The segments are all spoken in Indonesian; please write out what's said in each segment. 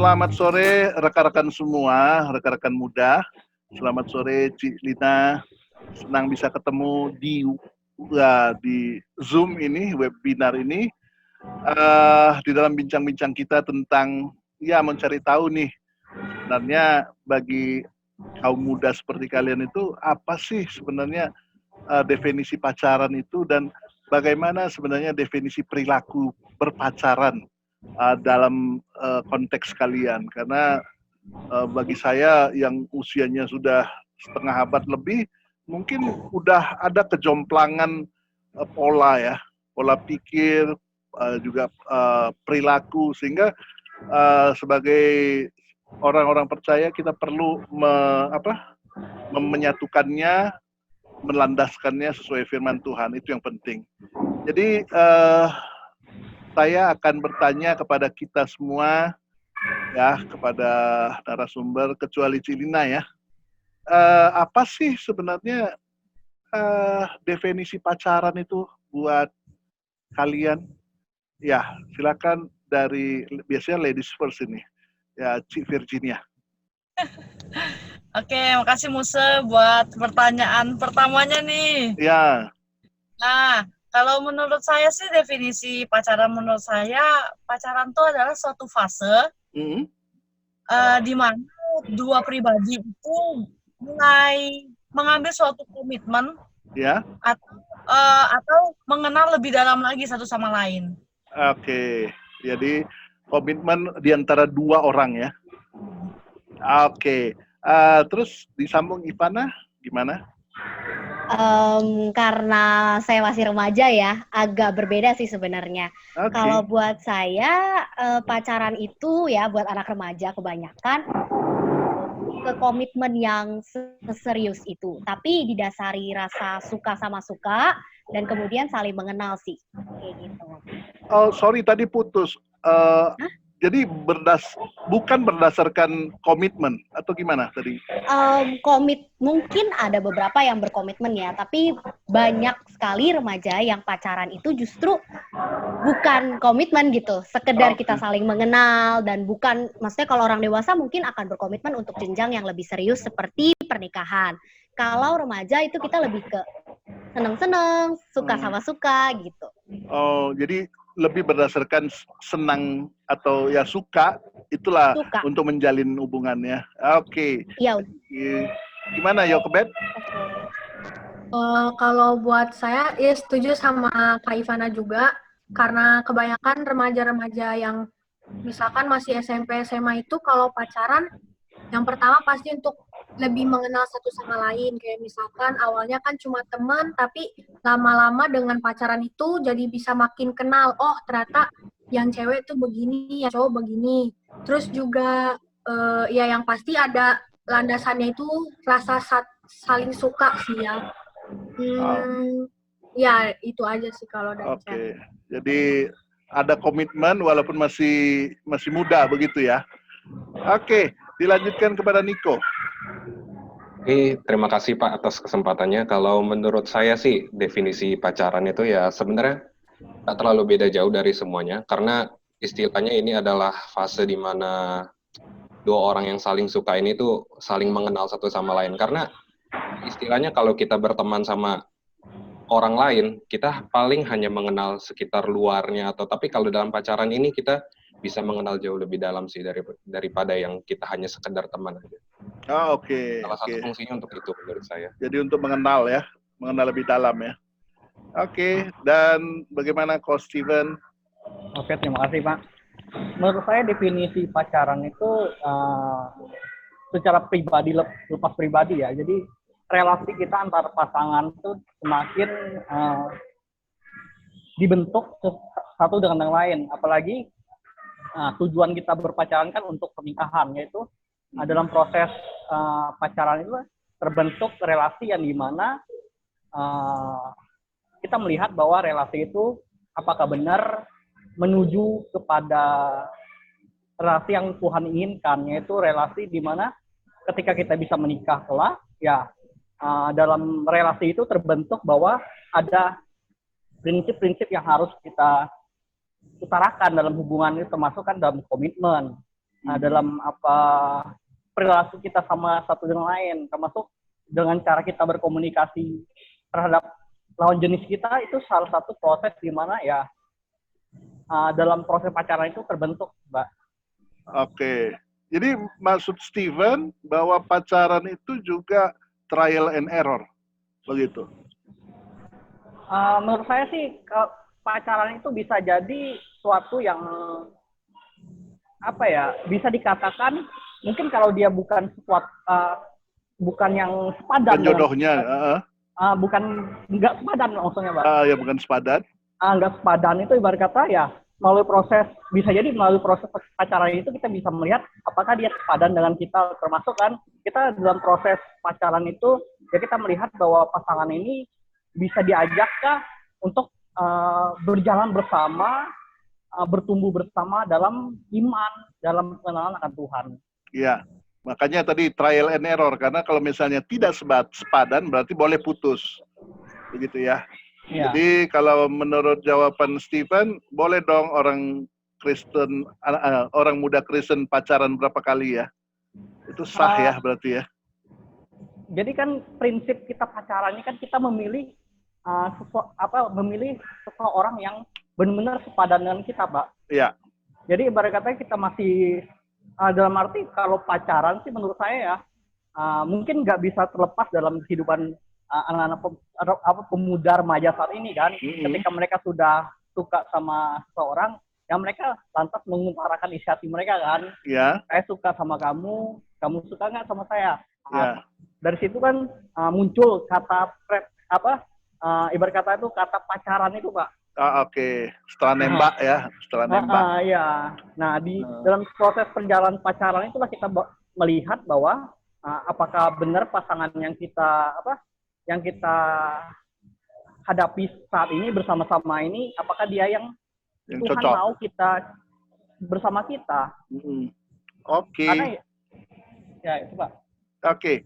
Selamat sore rekan-rekan semua, rekan-rekan muda. Selamat sore Cik Lina. Senang bisa ketemu di Zoom ini, webinar ini. Di dalam bincang-bincang kita tentang mencari tahu nih sebenarnya bagi kaum muda seperti kalian itu apa sih sebenarnya definisi pacaran itu, dan bagaimana sebenarnya definisi perilaku berpacaran dalam konteks kalian. Karena bagi saya yang usianya sudah setengah abad lebih, mungkin udah ada kejomplangan pola pikir, juga perilaku, sehingga sebagai orang-orang percaya kita perlu menyatukannya, melandaskannya sesuai firman Tuhan. Itu yang penting. Jadi saya akan bertanya kepada kita semua, kepada narasumber, kecuali Cilina ya. Apa sih sebenarnya definisi pacaran itu buat kalian? Ya, silakan dari biasanya ladies first ini. Ya, Cik Virginia. Oke, makasih Muse buat pertanyaan pertamanya nih. Ya. Nah, kalau menurut saya sih definisi pacaran menurut saya, pacaran itu adalah suatu fase di mana dua pribadi itu mulai mengambil suatu komitmen atau mengenal lebih dalam lagi satu sama lain. Oke, jadi komitmen di antara dua orang ya. Oke, terus disambung Ivana, gimana? Karena saya masih remaja ya, agak berbeda sih sebenarnya. Kalau buat saya, pacaran itu ya buat anak remaja kebanyakan ke komitmen yang serius itu. Tapi didasari rasa suka sama suka dan kemudian saling mengenal sih. Kayak gitu. Oh, sorry tadi putus. Jadi bukan berdasarkan komitmen atau gimana tadi? Mungkin ada beberapa yang berkomitmen ya, tapi banyak sekali remaja yang pacaran itu justru bukan komitmen gitu, sekedar kita saling mengenal, dan bukan, maksudnya kalau orang dewasa mungkin akan berkomitmen untuk jenjang yang lebih serius seperti pernikahan. Kalau remaja itu kita lebih ke seneng-seneng, suka sama suka gitu. Oh, jadi lebih berdasarkan senang atau ya suka, itulah untuk menjalin hubungannya. Oke. Iya. Gimana Yokebet? Kalau buat saya, ya setuju sama Kak Ivana juga, karena kebanyakan remaja-remaja yang misalkan masih SMP, SMA itu kalau pacaran, yang pertama pasti untuk lebih mengenal satu sama lain. Kayak misalkan awalnya kan cuma teman, tapi lama-lama dengan pacaran itu jadi bisa makin kenal. Oh, ternyata yang cewek tuh begini, yang cowok begini. Terus juga ya yang pasti ada landasannya itu rasa saling suka sih ya. Ya itu aja sih kalau dari saya. Jadi ada komitmen walaupun masih muda begitu ya. Oke, dilanjutkan kepada Niko. Terima kasih Pak atas kesempatannya. Kalau menurut saya sih definisi pacaran itu ya sebenarnya tak terlalu beda jauh dari semuanya, karena istilahnya ini adalah fase di mana dua orang yang saling suka ini tuh saling mengenal satu sama lain. Karena istilahnya kalau kita berteman sama orang lain, kita paling hanya mengenal sekitar luarnya, tapi kalau dalam pacaran ini kita bisa mengenal jauh lebih dalam sih daripada yang kita hanya sekedar teman aja. Oke. Salah satu fungsinya untuk itu menurut saya. Jadi untuk mengenal ya, mengenal lebih dalam ya. Oke, dan bagaimana Coach Steven? Oke, terima kasih Pak. Menurut saya definisi pacaran itu secara pribadi, lepas pribadi ya. Jadi relasi kita antar pasangan itu semakin dibentuk satu dengan yang lain. Apalagi tujuan kita berpacaran kan untuk pernikahan, yaitu dalam proses pacaran itu terbentuk relasi yang dimana kita melihat bahwa relasi itu apakah benar menuju kepada relasi yang Tuhan inginkan, yaitu relasi di mana ketika kita bisa menikah kelak, ya dalam relasi itu terbentuk bahwa ada prinsip-prinsip yang harus kita utarakan dalam hubungan itu, termasuk kan dalam komitmen. dalam apa perilaku kita sama satu dengan lain, termasuk dengan cara kita berkomunikasi terhadap lawan jenis kita, itu salah satu proses di mana ya dalam proses pacaran itu terbentuk, Mbak. Oke. Jadi maksud Steven bahwa pacaran itu juga trial and error, begitu? Menurut saya sih pacaran itu bisa jadi suatu yang apa ya, bisa dikatakan mungkin kalau dia bukan sesuatu bukan yang sepadan, jodohnya, bukan nggak sepadan maksudnya, Mbak. Ya bukan sepadan. Nggak sepadan itu ibarat kata ya melalui proses, bisa jadi melalui proses pacaran itu kita bisa melihat apakah dia sepadan dengan kita, termasuk kan kita dalam proses pacaran itu ya kita melihat bahwa pasangan ini bisa diajakkah untuk berjalan bersama, bertumbuh bersama dalam iman, dalam pengenalan akan Tuhan. Iya, makanya tadi trial and error, karena kalau misalnya tidak sepadan berarti boleh putus, begitu ya. Ya. Jadi kalau menurut jawaban Stephen, boleh dong orang Kristen, orang muda Kristen pacaran berapa kali ya? Itu sah ya berarti ya? Jadi kan prinsip kita pacarannya kan kita memilih memilih seseorang yang benar-benar sepadan dengan kita, Pak. Iya. Jadi ibarat kata kita masih dalam arti kalau pacaran sih menurut saya ya mungkin nggak bisa terlepas dalam kehidupan anak-anak pemuda remaja saat ini kan. Ketika mereka sudah suka sama seseorang, ya mereka lantas mengutarakan isi hati mereka kan. Iya. Saya suka sama kamu, kamu suka nggak sama saya? Iya. Dari situ kan muncul kata ibarat kata itu kata pacaran itu, Pak. Oke. Setelah nembak ya, setelah nembak. Iya. Nah, dalam proses perjalanan pacaran itulah kita melihat bahwa apakah benar pasangan yang kita hadapi saat ini bersama-sama ini, apakah dia yang Tuhan cocok. mau kita bersama kita. Oke. Karena ya itu, Pak. Oke.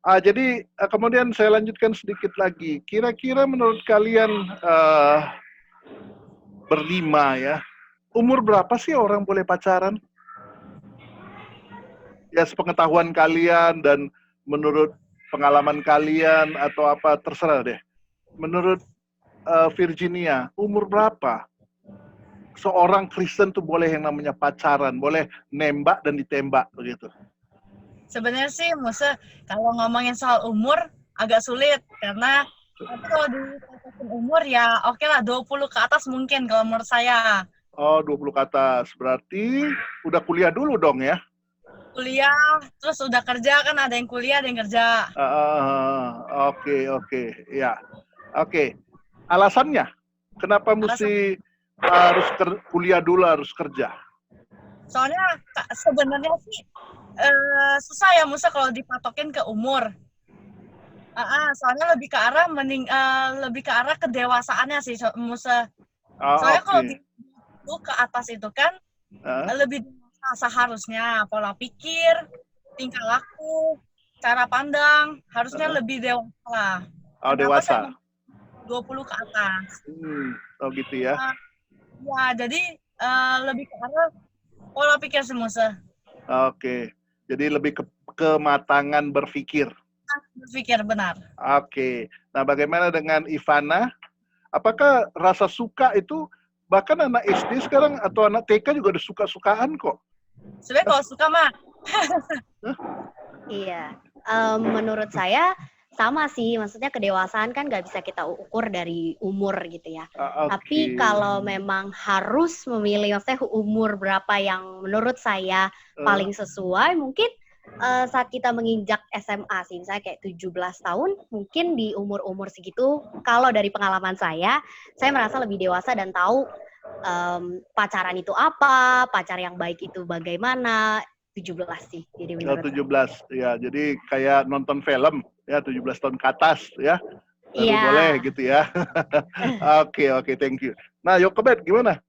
Jadi kemudian saya lanjutkan sedikit lagi. Kira-kira menurut kalian berlima ya, umur berapa sih orang boleh pacaran? Ya sepengetahuan kalian dan menurut pengalaman kalian atau apa, terserah deh. Menurut Virginia, umur berapa seorang Kristen tuh boleh yang namanya pacaran, boleh nembak dan ditembak begitu? Sebenarnya sih, Musa, kalau ngomongin soal umur agak sulit karena kalau dikatakan umur ya oke lah 20 ke atas mungkin kalau menurut saya. Oh, 20 ke atas. Berarti udah kuliah dulu dong ya? Kuliah, terus udah kerja kan, ada yang kuliah, ada yang kerja. Oke. Ya. Oke. Alasannya? Kenapa mesti harus kuliah dulu, harus kerja? Soalnya sebenarnya sih susah ya Musa kalau dipatokin ke umur. Soalnya lebih ke arah kedewasaannya sih Musa. Soalnya kalau ke atas itu kan lebih dewasa seharusnya, pola pikir, tingkah laku, cara pandang harusnya lebih dewasa lah. Dewasa. 20 ke atas. Oh gitu ya. Ya, jadi lebih ke arah pola pikir sih Musa. Oke. Jadi lebih ke kematangan berpikir. Berpikir benar. Oke. Nah, bagaimana dengan Ivana? Apakah rasa suka itu bahkan anak SD sekarang atau anak TK juga ada suka-sukaan kok? Sebenarnya kalau suka mah. Iya. Menurut saya sama sih, maksudnya kedewasaan kan nggak bisa kita ukur dari umur gitu ya. Tapi kalau memang harus memilih, maksudnya umur berapa yang menurut saya paling sesuai, mungkin saat kita menginjak SMA sih, misalnya kayak 17 tahun, mungkin di umur-umur segitu, kalau dari pengalaman saya merasa lebih dewasa dan tahu pacaran itu apa, pacar yang baik itu bagaimana. 17 sih. Jadi 17 ya, jadi kayak nonton film ya, 17 tahun ke atas ya. Baru boleh gitu ya. Oke, thank you. Nah, Yokebet gimana?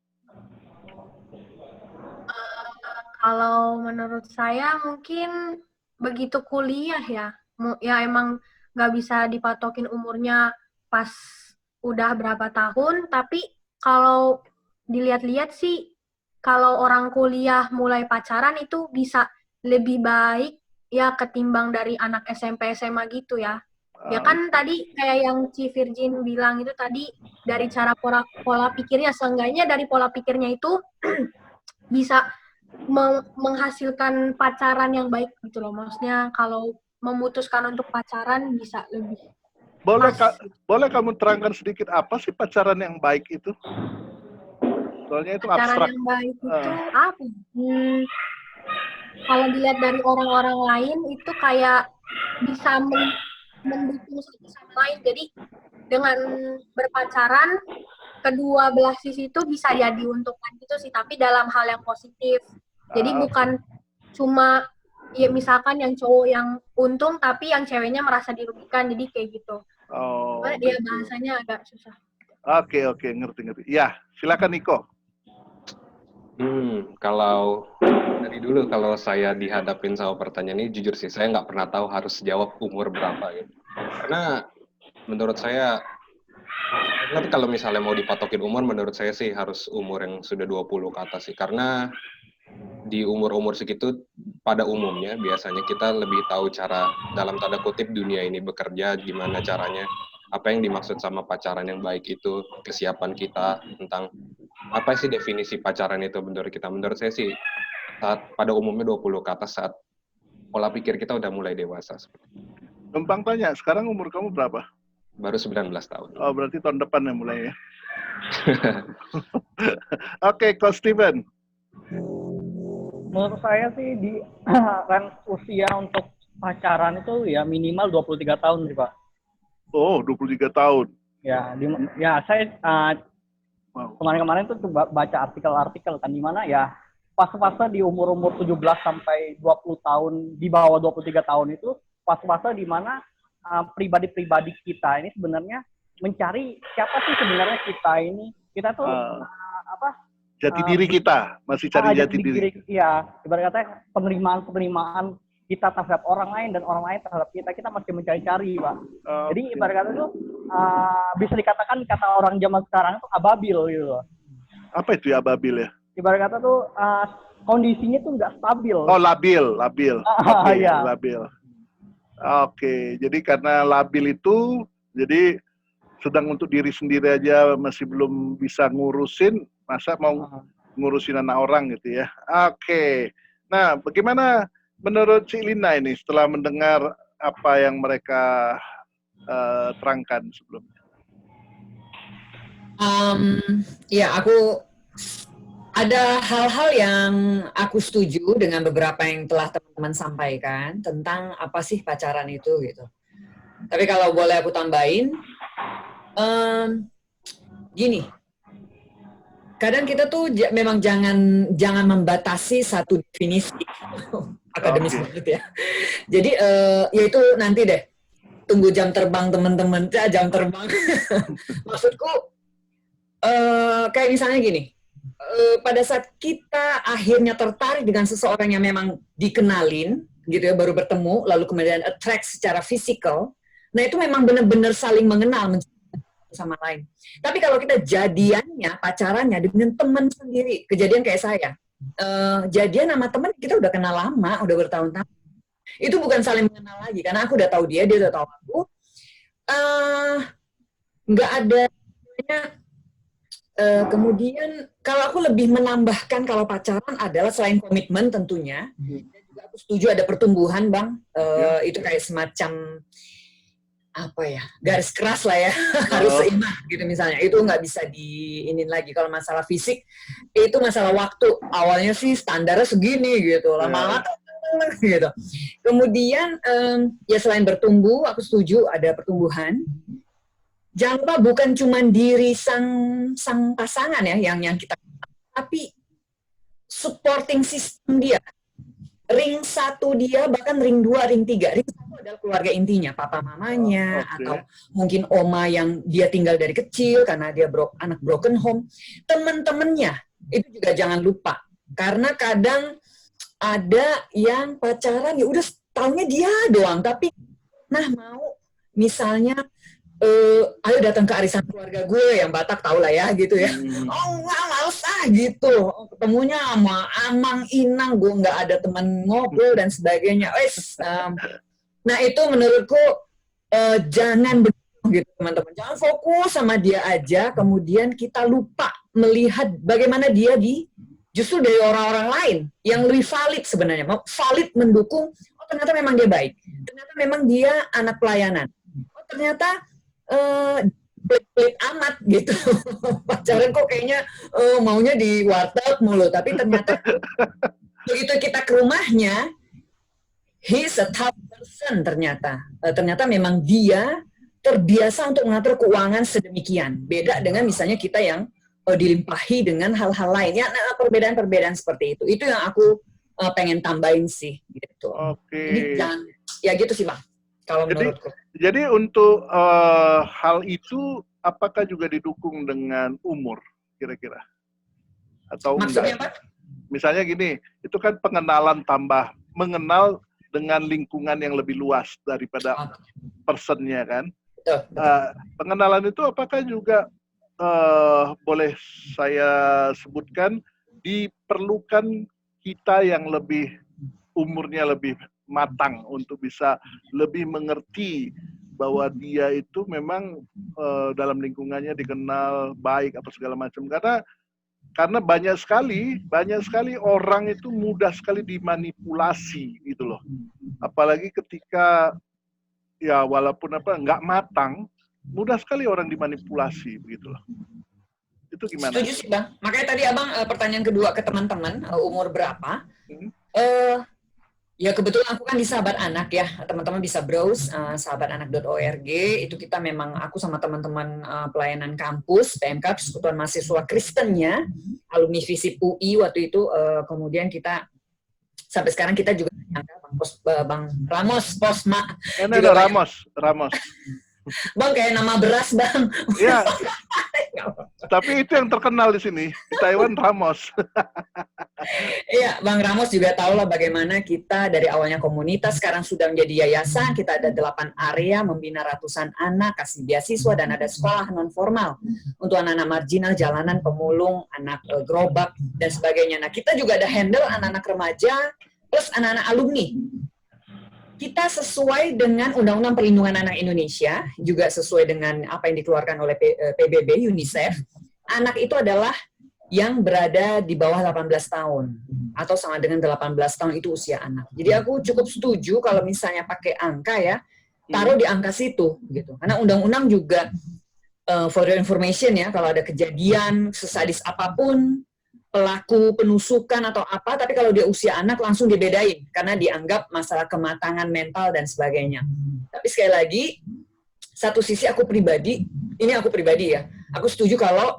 Kalau menurut saya mungkin begitu kuliah ya. Ya emang nggak bisa dipatokin umurnya pas udah berapa tahun, tapi kalau dilihat-lihat sih kalau orang kuliah mulai pacaran itu bisa lebih baik ya ketimbang dari anak SMP SMA gitu ya. Ya kan tadi kayak yang Ci Virgin bilang itu tadi dari cara pola pikirnya, seenggaknya dari pola pikirnya itu bisa menghasilkan pacaran yang baik gitu loh. Maksudnya kalau memutuskan untuk pacaran bisa lebih boleh kamu terangkan sedikit apa sih pacaran yang baik itu? Soalnya itu pacaran abstrak. yang baik itu apa? Kalau dilihat dari orang-orang lain itu kayak bisa mendukung satu sama lain. Jadi dengan berpacaran kedua belah sisi itu bisa ya diuntungkan gitu sih, tapi dalam hal yang positif. Jadi bukan cuma ya misalkan yang cowok yang untung tapi yang ceweknya merasa dirugikan, jadi kayak gitu. Ya bahasanya agak susah. Oke, ngerti. Ya, silakan Niko. Kalau dari dulu kalau saya dihadapin sama pertanyaan ini, jujur sih saya nggak pernah tahu harus jawab umur berapa gitu. Karena menurut saya, tapi kalau misalnya mau dipatokin umur, menurut saya sih harus umur yang sudah 20 ke atas sih. Karena di umur-umur segitu pada umumnya biasanya kita lebih tahu cara dalam tanda kutip dunia ini bekerja, gimana caranya, apa yang dimaksud sama pacaran yang baik itu, kesiapan kita tentang apa sih definisi pacaran itu menurut kita. Menurut saya sih saat pada umumnya 20 ke atas, saat pola pikir kita udah mulai dewasa. Gampang tanya, sekarang umur kamu berapa? Baru 19 tahun. Oh, berarti tahun depan ya mulai ya. Oke, Coach Steven. Menurut saya sih di range usia untuk pacaran itu ya minimal 23 tahun sih, Pak. Oh, 23 tahun. Ya, saya kemarin-kemarin tuh baca artikel-artikel kan di mana ya fase-fase di umur-umur 17 sampai 20 tahun, di bawah 23 tahun itu fase-fase di mana pribadi-pribadi kita ini sebenarnya mencari siapa sih sebenarnya kita ini. Kita tuh jati diri kita, masih cari jati diri. Iya, ibarat kata penerimaan kita terhadap orang lain dan orang lain terhadap kita masih mencari-cari, Pak. Jadi ibarat kata itu bisa dikatakan kata orang zaman sekarang itu ababil gitu loh. Apa itu ya ababil ya? Ibarat kata tuh kondisinya tuh nggak stabil. Oh, labil. Iya. Labil. Oke, jadi karena labil itu, jadi sedang untuk diri sendiri aja masih belum bisa ngurusin, masa mau ngurusin anak orang gitu ya. Oke, nah bagaimana menurut Cik Lina ini setelah mendengar apa yang mereka terangkan sebelumnya? Ya, aku ada hal-hal yang aku setuju dengan beberapa yang telah teman-teman sampaikan tentang apa sih pacaran itu gitu. Tapi kalau boleh aku tambahin, gini, kadang kita tuh memang jangan membatasi satu definisi akademis banget ya. Jadi ya itu nanti deh, tunggu jam terbang teman-teman, jam terbang. Maksudku kayak misalnya gini. Pada saat kita akhirnya tertarik dengan seseorang yang memang dikenalin gitu ya, baru bertemu lalu kemudian attract secara fisikal, nah itu memang benar-benar saling mengenal sama lain. Tapi kalau kita jadiannya, pacarannya dengan teman sendiri, kejadian kayak saya, jadian sama teman kita udah kenal lama, udah bertahun-tahun, itu bukan saling mengenal lagi karena aku udah tahu dia udah tahu aku, nggak ada. Kemudian kalau aku lebih menambahkan kalau pacaran adalah selain komitmen tentunya, dan juga aku setuju ada pertumbuhan, Bang. Itu kayak semacam apa ya, garis keras lah ya, harus seimbang gitu misalnya. Itu nggak bisa diinin lagi. Kalau masalah fisik itu masalah waktu. Awalnya sih standarnya segini gitu, lama-lama gitu. Kemudian ya selain bertumbuh, aku setuju ada pertumbuhan. Jangan lupa bukan cuma diri sang pasangan ya yang kita, tapi supporting system dia. Ring 1 dia, bahkan ring 2, ring 3. Ring 1 adalah keluarga intinya, papa mamanya, atau mungkin oma yang dia tinggal dari kecil karena dia anak broken home. Teman-temannya itu juga jangan lupa. Karena kadang ada yang pacaran ya udah taunya dia doang, tapi mau misalnya ayo datang ke arisan keluarga gue yang Batak tau lah ya gitu ya. Oh enggak, males gitu. Ketemunya sama amang inang, gue nggak ada teman ngobrol dan sebagainya. Nah itu menurutku jangan begitu teman-teman. Jangan fokus sama dia aja, kemudian kita lupa melihat bagaimana dia justru dari orang-orang lain yang lebih valid sebenarnya. Valid mendukung, oh ternyata memang dia baik. Ternyata memang dia anak pelayanan. Oh ternyata pelit-pelit amat gitu. Pacaran kok kayaknya maunya di warteg mulu, tapi ternyata begitu kita ke rumahnya, he's a tough person ternyata. Ternyata memang dia terbiasa untuk mengatur keuangan sedemikian. Beda dengan misalnya kita yang dilimpahi dengan hal-hal lain. Ya, perbedaan-perbedaan seperti itu. Itu yang aku pengen tambahin sih gitu. Jadi jangan, ya gitu sih Bang. Kalau menurutku. Jadi untuk hal itu apakah juga didukung dengan umur kira-kira? Atau maksudnya enggak? Apa? Misalnya gini, itu kan pengenalan tambah mengenal dengan lingkungan yang lebih luas daripada personnya kan. Pengenalan itu apakah juga boleh saya sebutkan diperlukan kita yang lebih umurnya lebih matang untuk bisa lebih mengerti bahwa dia itu memang dalam lingkungannya dikenal baik apa segala macam, karena banyak sekali orang itu mudah sekali dimanipulasi gitu loh, apalagi ketika ya walaupun nggak matang, mudah sekali orang dimanipulasi begitu loh. Itu gimana? Setuju sih Bang. Makanya tadi Abang pertanyaan kedua ke teman-teman, umur berapa? Ya kebetulan aku kan di Sahabat Anak ya, teman-teman bisa browse sahabatanak.org, itu kita memang aku sama teman-teman pelayanan kampus, PMK, Persekutuan Mahasiswa Kristennya, alumni FISIP UI waktu itu, kemudian kita, sampai sekarang kita juga Bang Ramos, Posma. Ramos. Bang kayak nama beras Bang. Iya. Tapi itu yang terkenal di sini, di Taiwan Ramos. Iya, Bang Ramos juga tahu lah bagaimana kita dari awalnya komunitas, sekarang sudah menjadi yayasan, kita ada 8 area, membina ratusan anak, kasih beasiswa, dan ada sekolah non-formal untuk anak-anak marginal, jalanan, pemulung, anak gerobak, dan sebagainya. Nah, kita juga ada handle anak-anak remaja, plus anak-anak alumni. Kita sesuai dengan Undang-Undang Perlindungan Anak Indonesia, juga sesuai dengan apa yang dikeluarkan oleh PBB, UNICEF, anak itu adalah yang berada di bawah 18 tahun, atau sama dengan 18 tahun itu usia anak. Jadi aku cukup setuju kalau misalnya pakai angka ya, taruh di angka situ, gitu. Karena undang-undang juga, for your information ya, kalau ada kejadian sesadis apapun, pelaku penusukan atau apa, tapi kalau dia usia anak langsung dibedain karena dianggap masalah kematangan mental dan sebagainya. Tapi sekali lagi, satu sisi aku pribadi ya, aku setuju kalau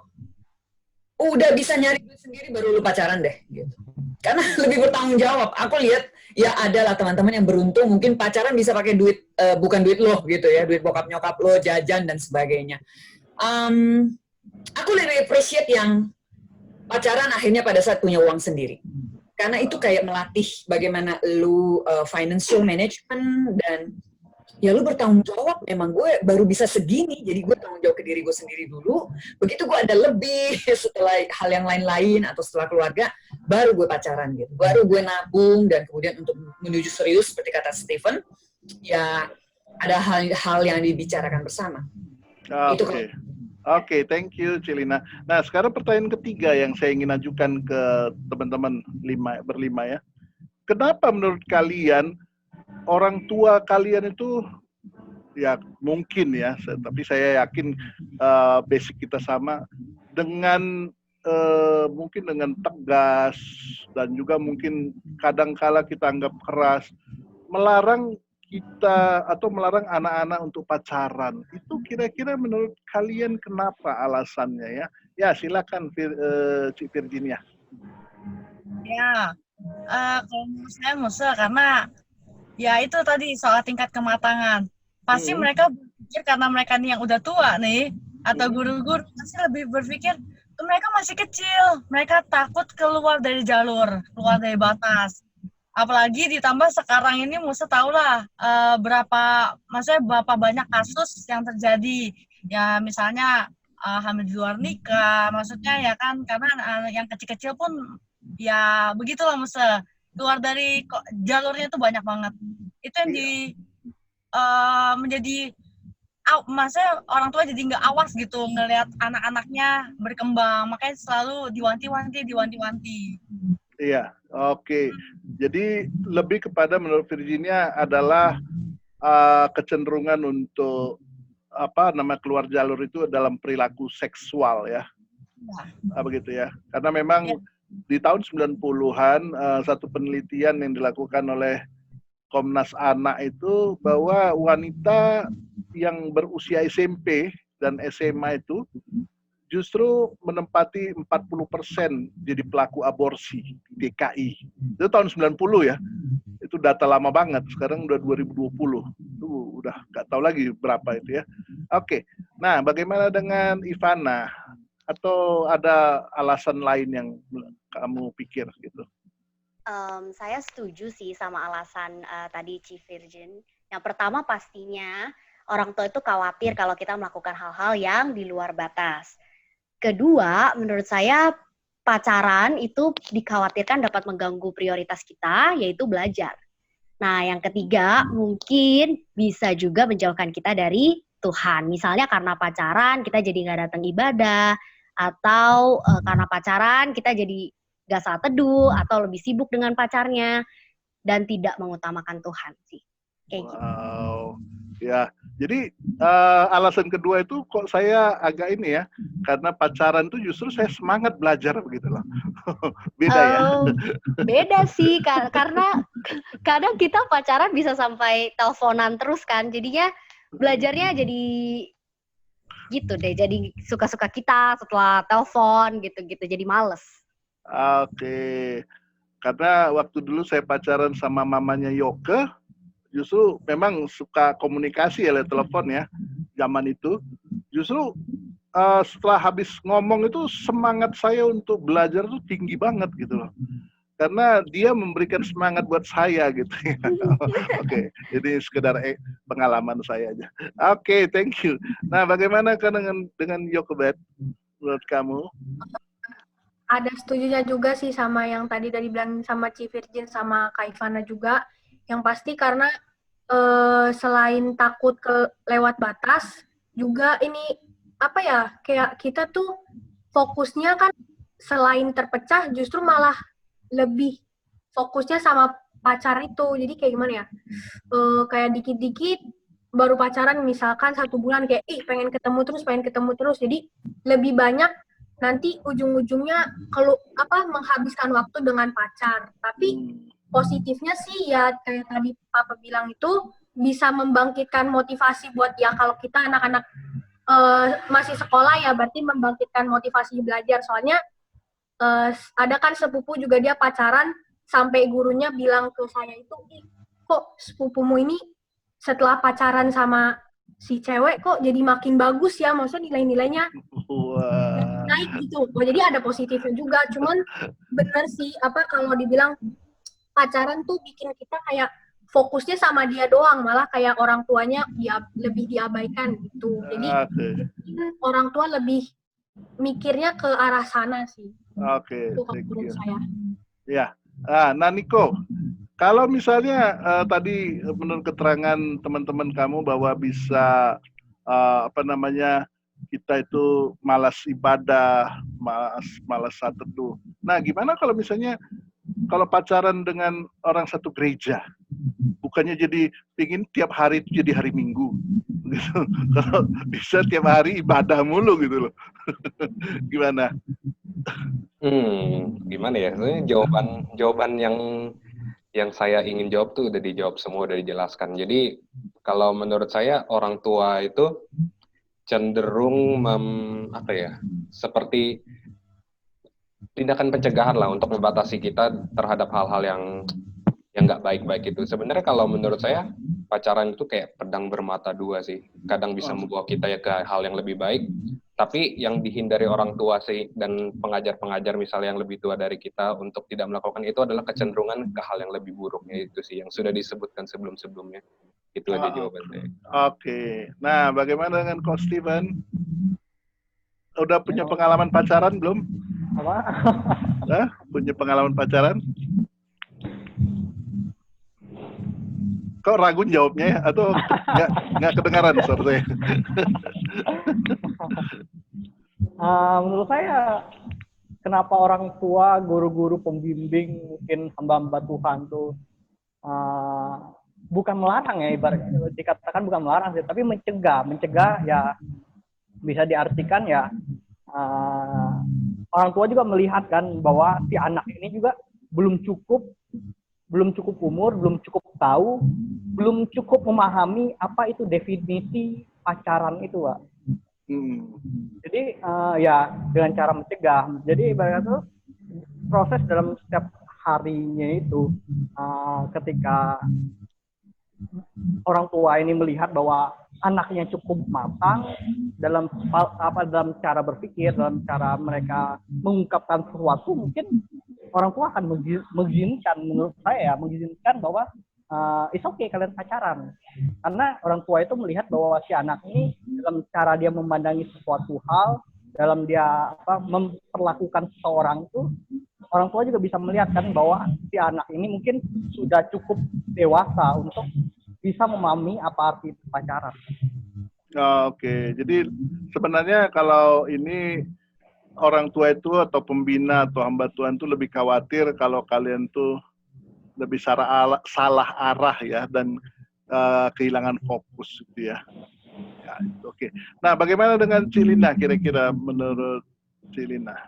udah bisa nyari duit sendiri baru lu pacaran deh, gitu. Karena lebih bertanggung jawab. Aku lihat ya adalah teman-teman yang beruntung mungkin pacaran bisa pakai duit bukan duit lo gitu ya, duit bokap nyokap lo, jajan dan sebagainya. Aku lebih appreciate yang pacaran akhirnya pada saat punya uang sendiri. Karena itu kayak melatih bagaimana lu financial management dan ya lu bertanggung jawab. Memang gue baru bisa segini, jadi gue tanggung jawab ke diri gue sendiri dulu. Begitu gue ada lebih setelah hal yang lain-lain atau setelah keluarga, baru gue pacaran gitu. Baru gue nabung dan kemudian untuk menuju serius seperti kata Stephen, ya ada hal-hal yang dibicarakan bersama. Itu kan. Oke, thank you Celina. Nah, sekarang pertanyaan ketiga yang saya ingin ajukan ke teman-teman berlima ya. Kenapa menurut kalian orang tua kalian itu, ya mungkin ya, tapi saya yakin basic kita sama, dengan mungkin dengan tegas dan juga mungkin kadangkala kita anggap keras, melarang kita atau melarang anak-anak untuk pacaran, itu kira-kira menurut kalian kenapa alasannya ya? Ya silakan Cik Virginia. Ya, kalau menurut saya Musa, karena ya itu tadi soal tingkat kematangan. Pasti mereka berpikir karena mereka nih yang udah tua nih, atau guru-guru pasti lebih berpikir mereka masih kecil, mereka takut keluar dari jalur, keluar dari batas. Apalagi ditambah sekarang ini Musa tahu lah berapa banyak kasus yang terjadi. Ya misalnya hamil di luar nikah, maksudnya ya kan, karena yang kecil-kecil pun ya begitulah Musa. Keluar dari jalurnya itu banyak banget. Itu yang menjadi maksudnya orang tua jadi nggak awas gitu ngelihat anak-anaknya berkembang, makanya selalu diwanti-wanti. Iya, oke. Jadi lebih kepada menurut Virginia adalah kecenderungan untuk keluar jalur itu dalam perilaku seksual ya. Begitu ya. Karena memang di tahun 90-an satu penelitian yang dilakukan oleh Komnas Anak itu bahwa wanita yang berusia SMP dan SMA itu justru menempati 40% jadi pelaku aborsi di DKI. Itu tahun 90 ya. Itu data lama banget. Sekarang udah 2020. Itu udah nggak tahu lagi berapa itu ya. Oke. Nah, bagaimana dengan Ivana? Atau ada alasan lain yang kamu pikir gitu? Saya setuju sih sama alasan tadi Chief Virgin. Yang pertama pastinya orang tua itu khawatir kalau kita melakukan hal-hal yang di luar batas. Kedua, menurut saya pacaran itu dikhawatirkan dapat mengganggu prioritas kita, yaitu belajar. Nah, yang ketiga, mungkin bisa juga menjauhkan kita dari Tuhan. Misalnya karena pacaran, kita jadi nggak datang ibadah, atau karena pacaran, kita jadi nggak saat teduh, atau lebih sibuk dengan pacarnya, dan tidak mengutamakan Tuhan sih. Kayak gitu. Ya, jadi alasan kedua itu kok saya agak ini ya, karena pacaran tuh justru saya semangat belajar begitu loh. Beda ya? Beda sih, karena kadang kita pacaran bisa sampai teleponan terus kan, jadinya belajarnya jadi gitu deh, jadi suka-suka kita setelah telepon gitu-gitu, jadi males. Oke, karena waktu dulu saya pacaran sama mamanya Yoke, justru memang suka komunikasi ya lewat telepon ya, zaman itu. Justru setelah habis ngomong itu semangat saya untuk belajar tuh tinggi banget gitu loh. Karena dia memberikan semangat buat saya gitu. Oke, ini sekedar pengalaman saya aja. Oke, thank you. Nah, bagaimana kan dengan Yokebet menurut kamu? Ada setujunya juga sih sama yang tadi bilang sama Chief Virgin sama Kak Ivana juga. Yang pasti karena selain takut lewat batas, juga ini apa ya, kayak kita tuh fokusnya kan selain terpecah justru malah lebih fokusnya sama pacar itu. Jadi kayak gimana ya, kayak dikit-dikit baru pacaran misalkan 1 bulan kayak pengen ketemu terus. Jadi lebih banyak nanti ujung-ujungnya kalau menghabiskan waktu dengan pacar. Tapi positifnya sih ya kayak tadi Papa bilang itu bisa membangkitkan motivasi buat ya kalau kita anak-anak masih sekolah ya berarti membangkitkan motivasi belajar. Soalnya ada kan sepupu juga dia pacaran sampai gurunya bilang ke saya itu, kok sepupumu ini setelah pacaran sama si cewek kok jadi makin bagus ya, maksudnya nilai-nilainya naik gitu. Jadi ada positifnya juga, cuman bener sih kalau dibilang pacaran tuh bikin kita kayak fokusnya sama dia doang, malah kayak orang tuanya lebih diabaikan gitu. Jadi orang tua lebih mikirnya ke arah sana sih. Oke, menurut saya. Ya, nah Niko, kalau misalnya tadi menurut keterangan teman-teman kamu bahwa bisa kita itu malas ibadah, malas saat teduh. Nah, gimana kalau misalnya kalau pacaran dengan orang satu gereja, bukannya jadi pingin tiap hari itu jadi hari Minggu, gitu. Kalau bisa tiap hari ibadah mulu gitu loh. Gimana? Gimana ya? Sebenarnya jawaban yang saya ingin jawab tuh udah dijawab semua, udah dijelaskan. Jadi kalau menurut saya orang tua itu cenderung seperti tindakan pencegahan lah untuk membatasi kita terhadap hal-hal yang nggak baik-baik itu. Sebenarnya kalau menurut saya pacaran itu kayak pedang bermata dua sih. Kadang bisa membawa kita ya ke hal yang lebih baik, Tapi yang dihindari orang tua sih dan pengajar-pengajar misalnya yang lebih tua dari kita untuk tidak melakukan itu adalah kecenderungan ke hal yang lebih buruknya itu sih yang sudah disebutkan sebelum-sebelumnya. Itu aja jawaban saya. Oke. Nah, bagaimana dengan Coach Steven? Udah punya pengalaman pacaran belum? Apa? Punya pengalaman pacaran? Kok ragu jawabnya ya? Atau nggak kedengaran suara saya? Menurut saya, kenapa orang tua, guru-guru, pembimbing, mungkin hamba-hamba Tuhan tuh bukan melarang ya, ibaratnya dikatakan bukan melarang sih, tapi mencegah ya bisa diartikan ya orang tua juga melihat kan bahwa si anak ini juga belum cukup umur, belum cukup tahu, belum cukup memahami apa itu definisi pacaran itu, Pak. Jadi ya dengan cara mencegah. Jadi ibaratnya tuh proses dalam setiap harinya itu ketika orang tua ini melihat bahwa anaknya cukup matang dalam cara berpikir, dalam cara mereka mengungkapkan sesuatu, mungkin orang tua akan mengizinkan, menurut saya mengizinkan bahwa it's okay kalian pacaran, karena orang tua itu melihat bahwa si anak ini dalam cara dia memandangi sesuatu hal, dalam dia memperlakukan seseorang itu, orang tua juga bisa melihat kan bahwa si anak ini mungkin sudah cukup dewasa untuk bisa memahami apa arti pacaran. Oke, jadi sebenarnya kalau ini orang tua itu atau pembina atau hamba Tuhan itu lebih khawatir kalau kalian tuh lebih salah arah ya dan kehilangan fokus gitu ya. Ya, oke. Nah, bagaimana dengan Cilina kira-kira menurut Cilina?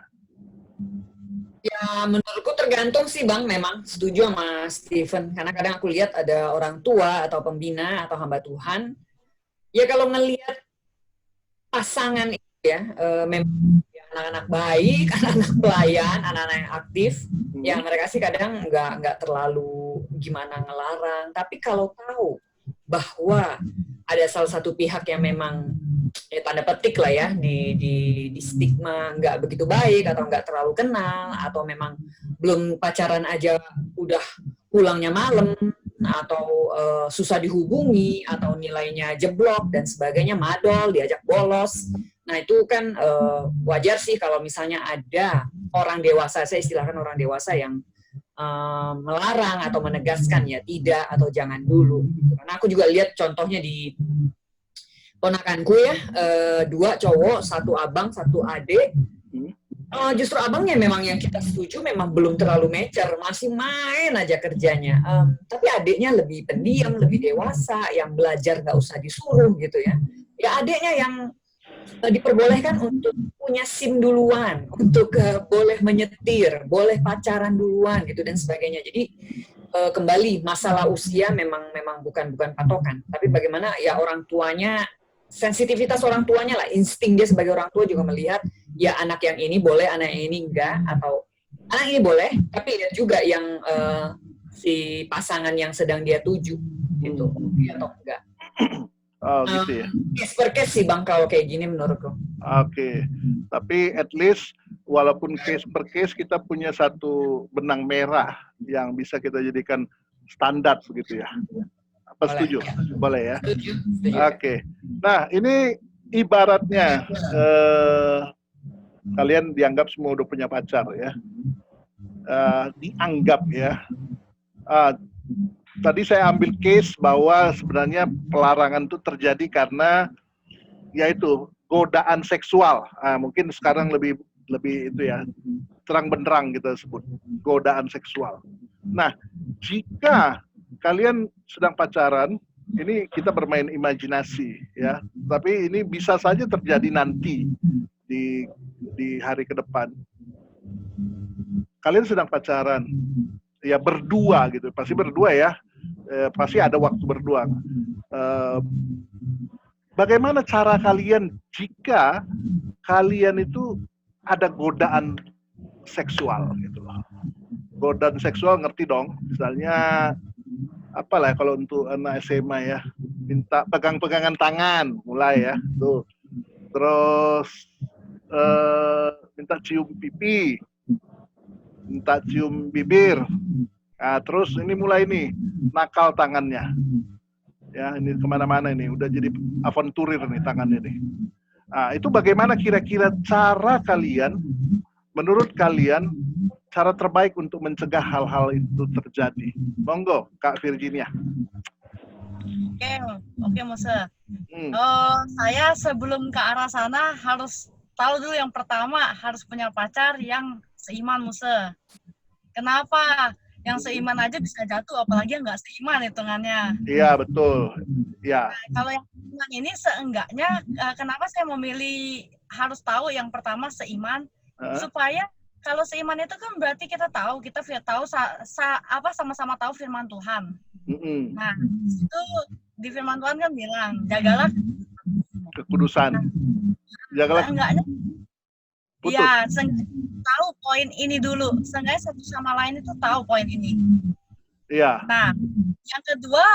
Ya, menurutku tergantung sih Bang, memang setuju sama Steven. Karena kadang aku lihat ada orang tua atau pembina atau hamba Tuhan. Ya kalau ngelihat pasangan itu ya, memang anak-anak baik, anak-anak pelayan, anak-anak yang aktif, ya mereka sih kadang nggak terlalu gimana ngelarang. Tapi kalau tahu bahwa ada salah satu pihak yang memang ya tanda petik lah ya di stigma nggak begitu baik atau nggak terlalu kenal atau memang belum pacaran aja udah pulangnya malam atau susah dihubungi atau nilainya jeblok dan sebagainya, madol, diajak bolos. Nah itu kan wajar sih kalau misalnya ada orang dewasa, saya istilahkan orang dewasa yang melarang atau menegaskan ya tidak atau jangan dulu. Karena aku juga lihat contohnya di ponakanku ya, 2 cowok, 1 abang, 1 adik. Justru abangnya memang yang kita setuju memang belum terlalu mature, masih main aja kerjanya. Tapi adiknya lebih pendiam, lebih dewasa, yang belajar nggak usah disuruh gitu ya. Ya adiknya yang diperbolehkan untuk punya SIM duluan, untuk boleh menyetir, boleh pacaran duluan gitu dan sebagainya. Jadi kembali masalah usia memang bukan patokan, tapi bagaimana ya orang tuanya, sensitivitas orang tuanya lah, insting dia sebagai orang tua juga melihat ya anak yang ini boleh, anak yang ini enggak, atau anak ini boleh, tapi lihat juga yang si pasangan yang sedang dia tuju gitu, atau enggak. Oh gitu ya. Case per case sih Bang kalau kayak gini menurutku. Oke. Tapi at least walaupun case per case kita punya satu benang merah yang bisa kita jadikan standar begitu ya. Apa setuju? Boleh ya? Setuju. Oke. Nah, ini ibaratnya kalian dianggap semua udah punya pacar ya. Dianggap ya. Tadi saya ambil case bahwa sebenarnya pelarangan itu terjadi karena yaitu godaan seksual. Mungkin sekarang lebih itu ya, terang benderang kita sebut godaan seksual. Nah, jika kalian sedang pacaran, ini kita bermain imajinasi ya, tapi ini bisa saja terjadi nanti di hari ke depan. Kalian sedang pacaran, ya berdua gitu, pasti berdua ya, pasti ada waktu berdua. Bagaimana cara kalian jika kalian itu ada godaan seksual gitu loh? Godaan seksual ngerti dong, misalnya apalah kalau untuk anak SMA ya, minta pegang-pegangan tangan mulai ya tuh, terus minta cium pipi, minta cium bibir. Nah, terus ini mulai nih nakal tangannya. Ya, ini kemana-mana ini, udah jadi avanturir nih tangannya nih. Nah, itu bagaimana kira-kira cara kalian, menurut kalian, cara terbaik untuk mencegah hal-hal itu terjadi? Monggo, Kak Virginia. Oke, Musa. Saya sebelum ke arah sana harus tahu dulu yang pertama harus punya pacar yang seiman, Musa. Kenapa? Yang seiman aja bisa jatuh, apalagi yang nggak seiman hitungannya. Iya, betul. Ya. Nah, kalau yang seiman ini seenggaknya, kenapa saya memilih harus tahu yang pertama seiman, supaya kalau seiman itu kan berarti kita tahu sama-sama tahu firman Tuhan. Nah, itu di firman Tuhan kan bilang, jagalah kekudusan. Jagalah. Seenggaknya, ya, tahu poin ini dulu. Seenggaknya satu sama lain itu tahu poin ini. Iya. Nah, yang kedua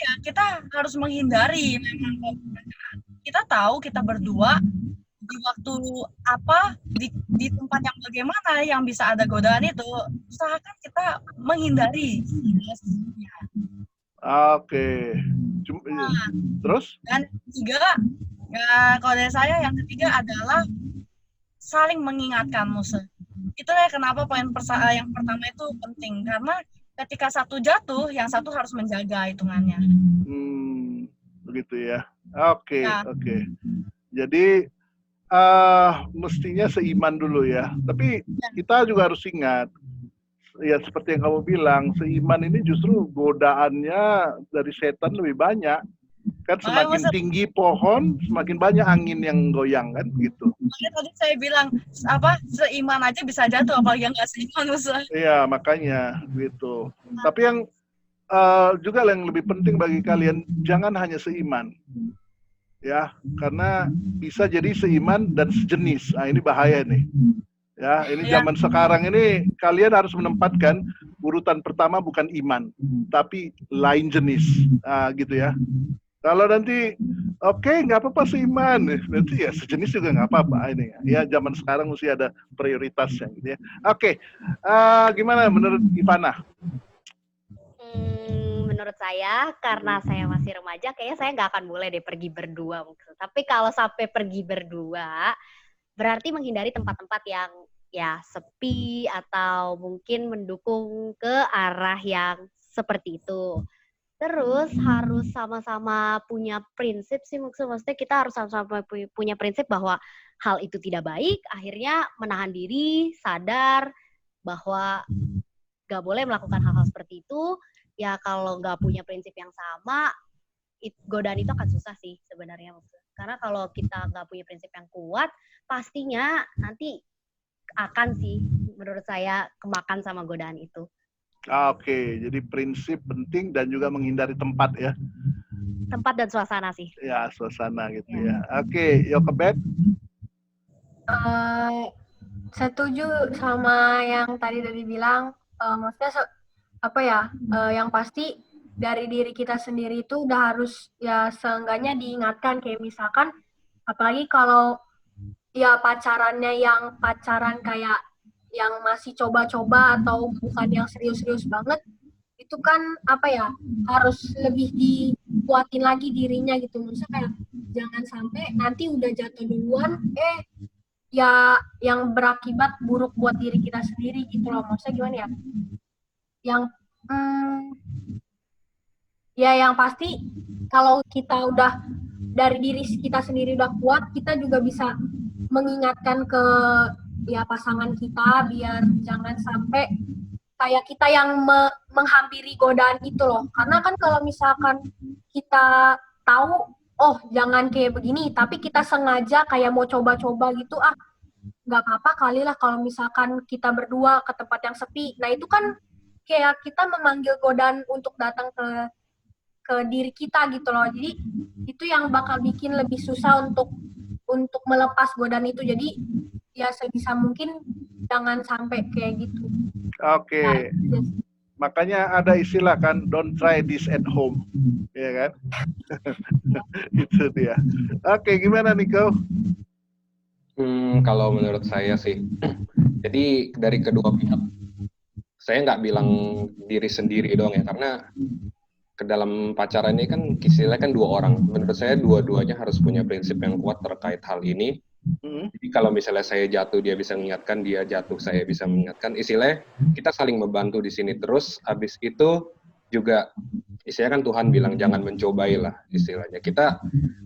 ya kita harus menghindari. Memang kita tahu kita berdua di waktu di tempat yang bagaimana yang bisa ada godaan itu, usahakan kita menghindari. Oke. Terus? Dan ketiga, kalau dari saya yang ketiga adalah saling mengingatkan, Musa. Itulah kenapa poin yang pertama itu penting, karena ketika satu jatuh, yang satu harus menjaga hitungannya. Begitu ya. Oke. Jadi mestinya seiman dulu ya. Tapi kita juga harus ingat, ya seperti yang kamu bilang, seiman ini justru godaannya dari setan lebih banyak. Kan semakin tinggi pohon, semakin banyak angin yang goyang kan gitu. Makanya tadi saya bilang seiman aja bisa jatuh, apalagi yang nggak seiman, Musa. Iya, makanya gitu. Tapi yang juga yang lebih penting bagi kalian, jangan hanya seiman. Ya, karena bisa jadi seiman dan sejenis. Nah, ini bahaya nih. Ya, ini zaman sekarang ini kalian harus menempatkan urutan pertama bukan iman, tapi lain jenis. Nah, gitu ya. Kalau nanti nggak apa-apa seiman, nanti ya sejenis juga nggak apa-apa ini. Ya, zaman sekarang mesti ada prioritasnya gitu ya. Oke. Gimana menurut Ivana? Menurut saya, karena saya masih remaja, kayaknya saya nggak akan boleh deh pergi berdua. Tapi kalau sampai pergi berdua, berarti menghindari tempat-tempat yang ya sepi atau mungkin mendukung ke arah yang seperti itu. Terus harus sama-sama punya prinsip sih, maksudnya kita harus sama-sama punya prinsip bahwa hal itu tidak baik, akhirnya menahan diri, sadar bahwa nggak boleh melakukan hal-hal seperti itu. Ya kalau nggak punya prinsip yang sama, godaan itu akan susah sih sebenarnya. Karena kalau kita nggak punya prinsip yang kuat, pastinya nanti akan sih menurut saya kemakan sama godaan itu. Oke, jadi prinsip penting dan juga menghindari tempat ya. Tempat dan suasana sih. Ya, suasana gitu ya. Oke, Yokebet? Setuju sama yang tadi bilang, maksudnya yang pasti dari diri kita sendiri itu udah harus ya seenggaknya diingatkan, kayak misalkan apalagi kalau ya pacarannya yang pacaran kayak yang masih coba-coba atau bukan yang serius-serius banget, itu kan harus lebih dikuatin lagi dirinya gitu. Misalnya kayak jangan sampai nanti udah jatuh duluan, ya yang berakibat buruk buat diri kita sendiri gitu loh. Maksudnya gimana ya? Yang pasti kalau kita udah dari diri kita sendiri udah kuat, kita juga bisa mengingatkan ke pasangan kita biar jangan sampai kayak kita yang menghampiri godaan itu loh. Karena kan kalau misalkan kita tahu, jangan kayak begini, tapi kita sengaja kayak mau coba-coba gitu, nggak apa-apa kali lah kalau misalkan kita berdua ke tempat yang sepi. Nah itu kan kayak kita memanggil godaan untuk datang ke diri kita gitu loh. Jadi itu yang bakal bikin lebih susah untuk melepas godaan itu. Jadi ya sebisa mungkin jangan sampai kayak gitu. Oke. Makanya ada istilah kan, don't try this at home. Ya kan? Itu dia. Oke, gimana Niko? Kalau menurut saya sih, jadi dari kedua pihak, saya nggak bilang diri sendiri doang ya, karena ke dalam pacaran ini kan istilahnya kan dua orang. Menurut saya dua-duanya harus punya prinsip yang kuat terkait hal ini. Jadi kalau misalnya saya jatuh, dia bisa mengingatkan, dia jatuh, saya bisa mengingatkan. Istilahnya kita saling membantu di sini. Terus habis itu juga istilahnya kan Tuhan bilang jangan mencobailah istilahnya. Kita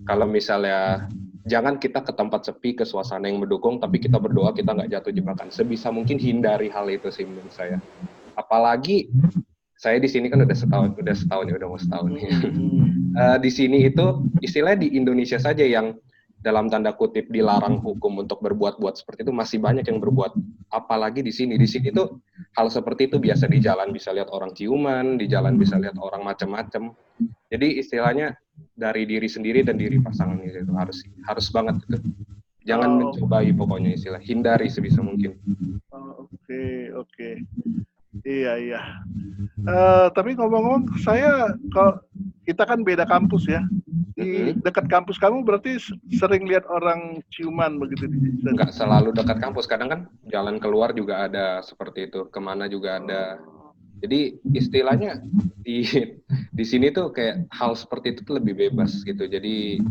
kalau misalnya jangan kita ke tempat sepi, ke suasana yang mendukung, tapi kita berdoa kita nggak jatuh jebakan. Sebisa mungkin hindari hal itu sih menurut saya. Apalagi saya di sini kan udah setahun ya, udah mau setahun ya. Di sini itu istilahnya di Indonesia saja yang dalam tanda kutip dilarang hukum untuk berbuat-buat seperti itu, masih banyak yang berbuat. Apalagi di sini tuh hal seperti itu biasa di jalan, bisa lihat orang ciuman, di jalan bisa lihat orang macam-macam. Jadi istilahnya dari diri sendiri dan diri pasangan itu harus banget gitu. Jangan mencobai pokoknya istilah, hindari sebisa mungkin. Oke. Iya. Tapi ngomong-ngomong, kalau kita kan beda kampus ya. Di dekat kampus kamu berarti sering lihat orang ciuman begitu? Enggak selalu dekat kampus, kadang kan jalan keluar juga ada seperti itu, kemana juga ada. Jadi istilahnya di sini tuh kayak hal seperti itu tuh lebih bebas gitu. Jadi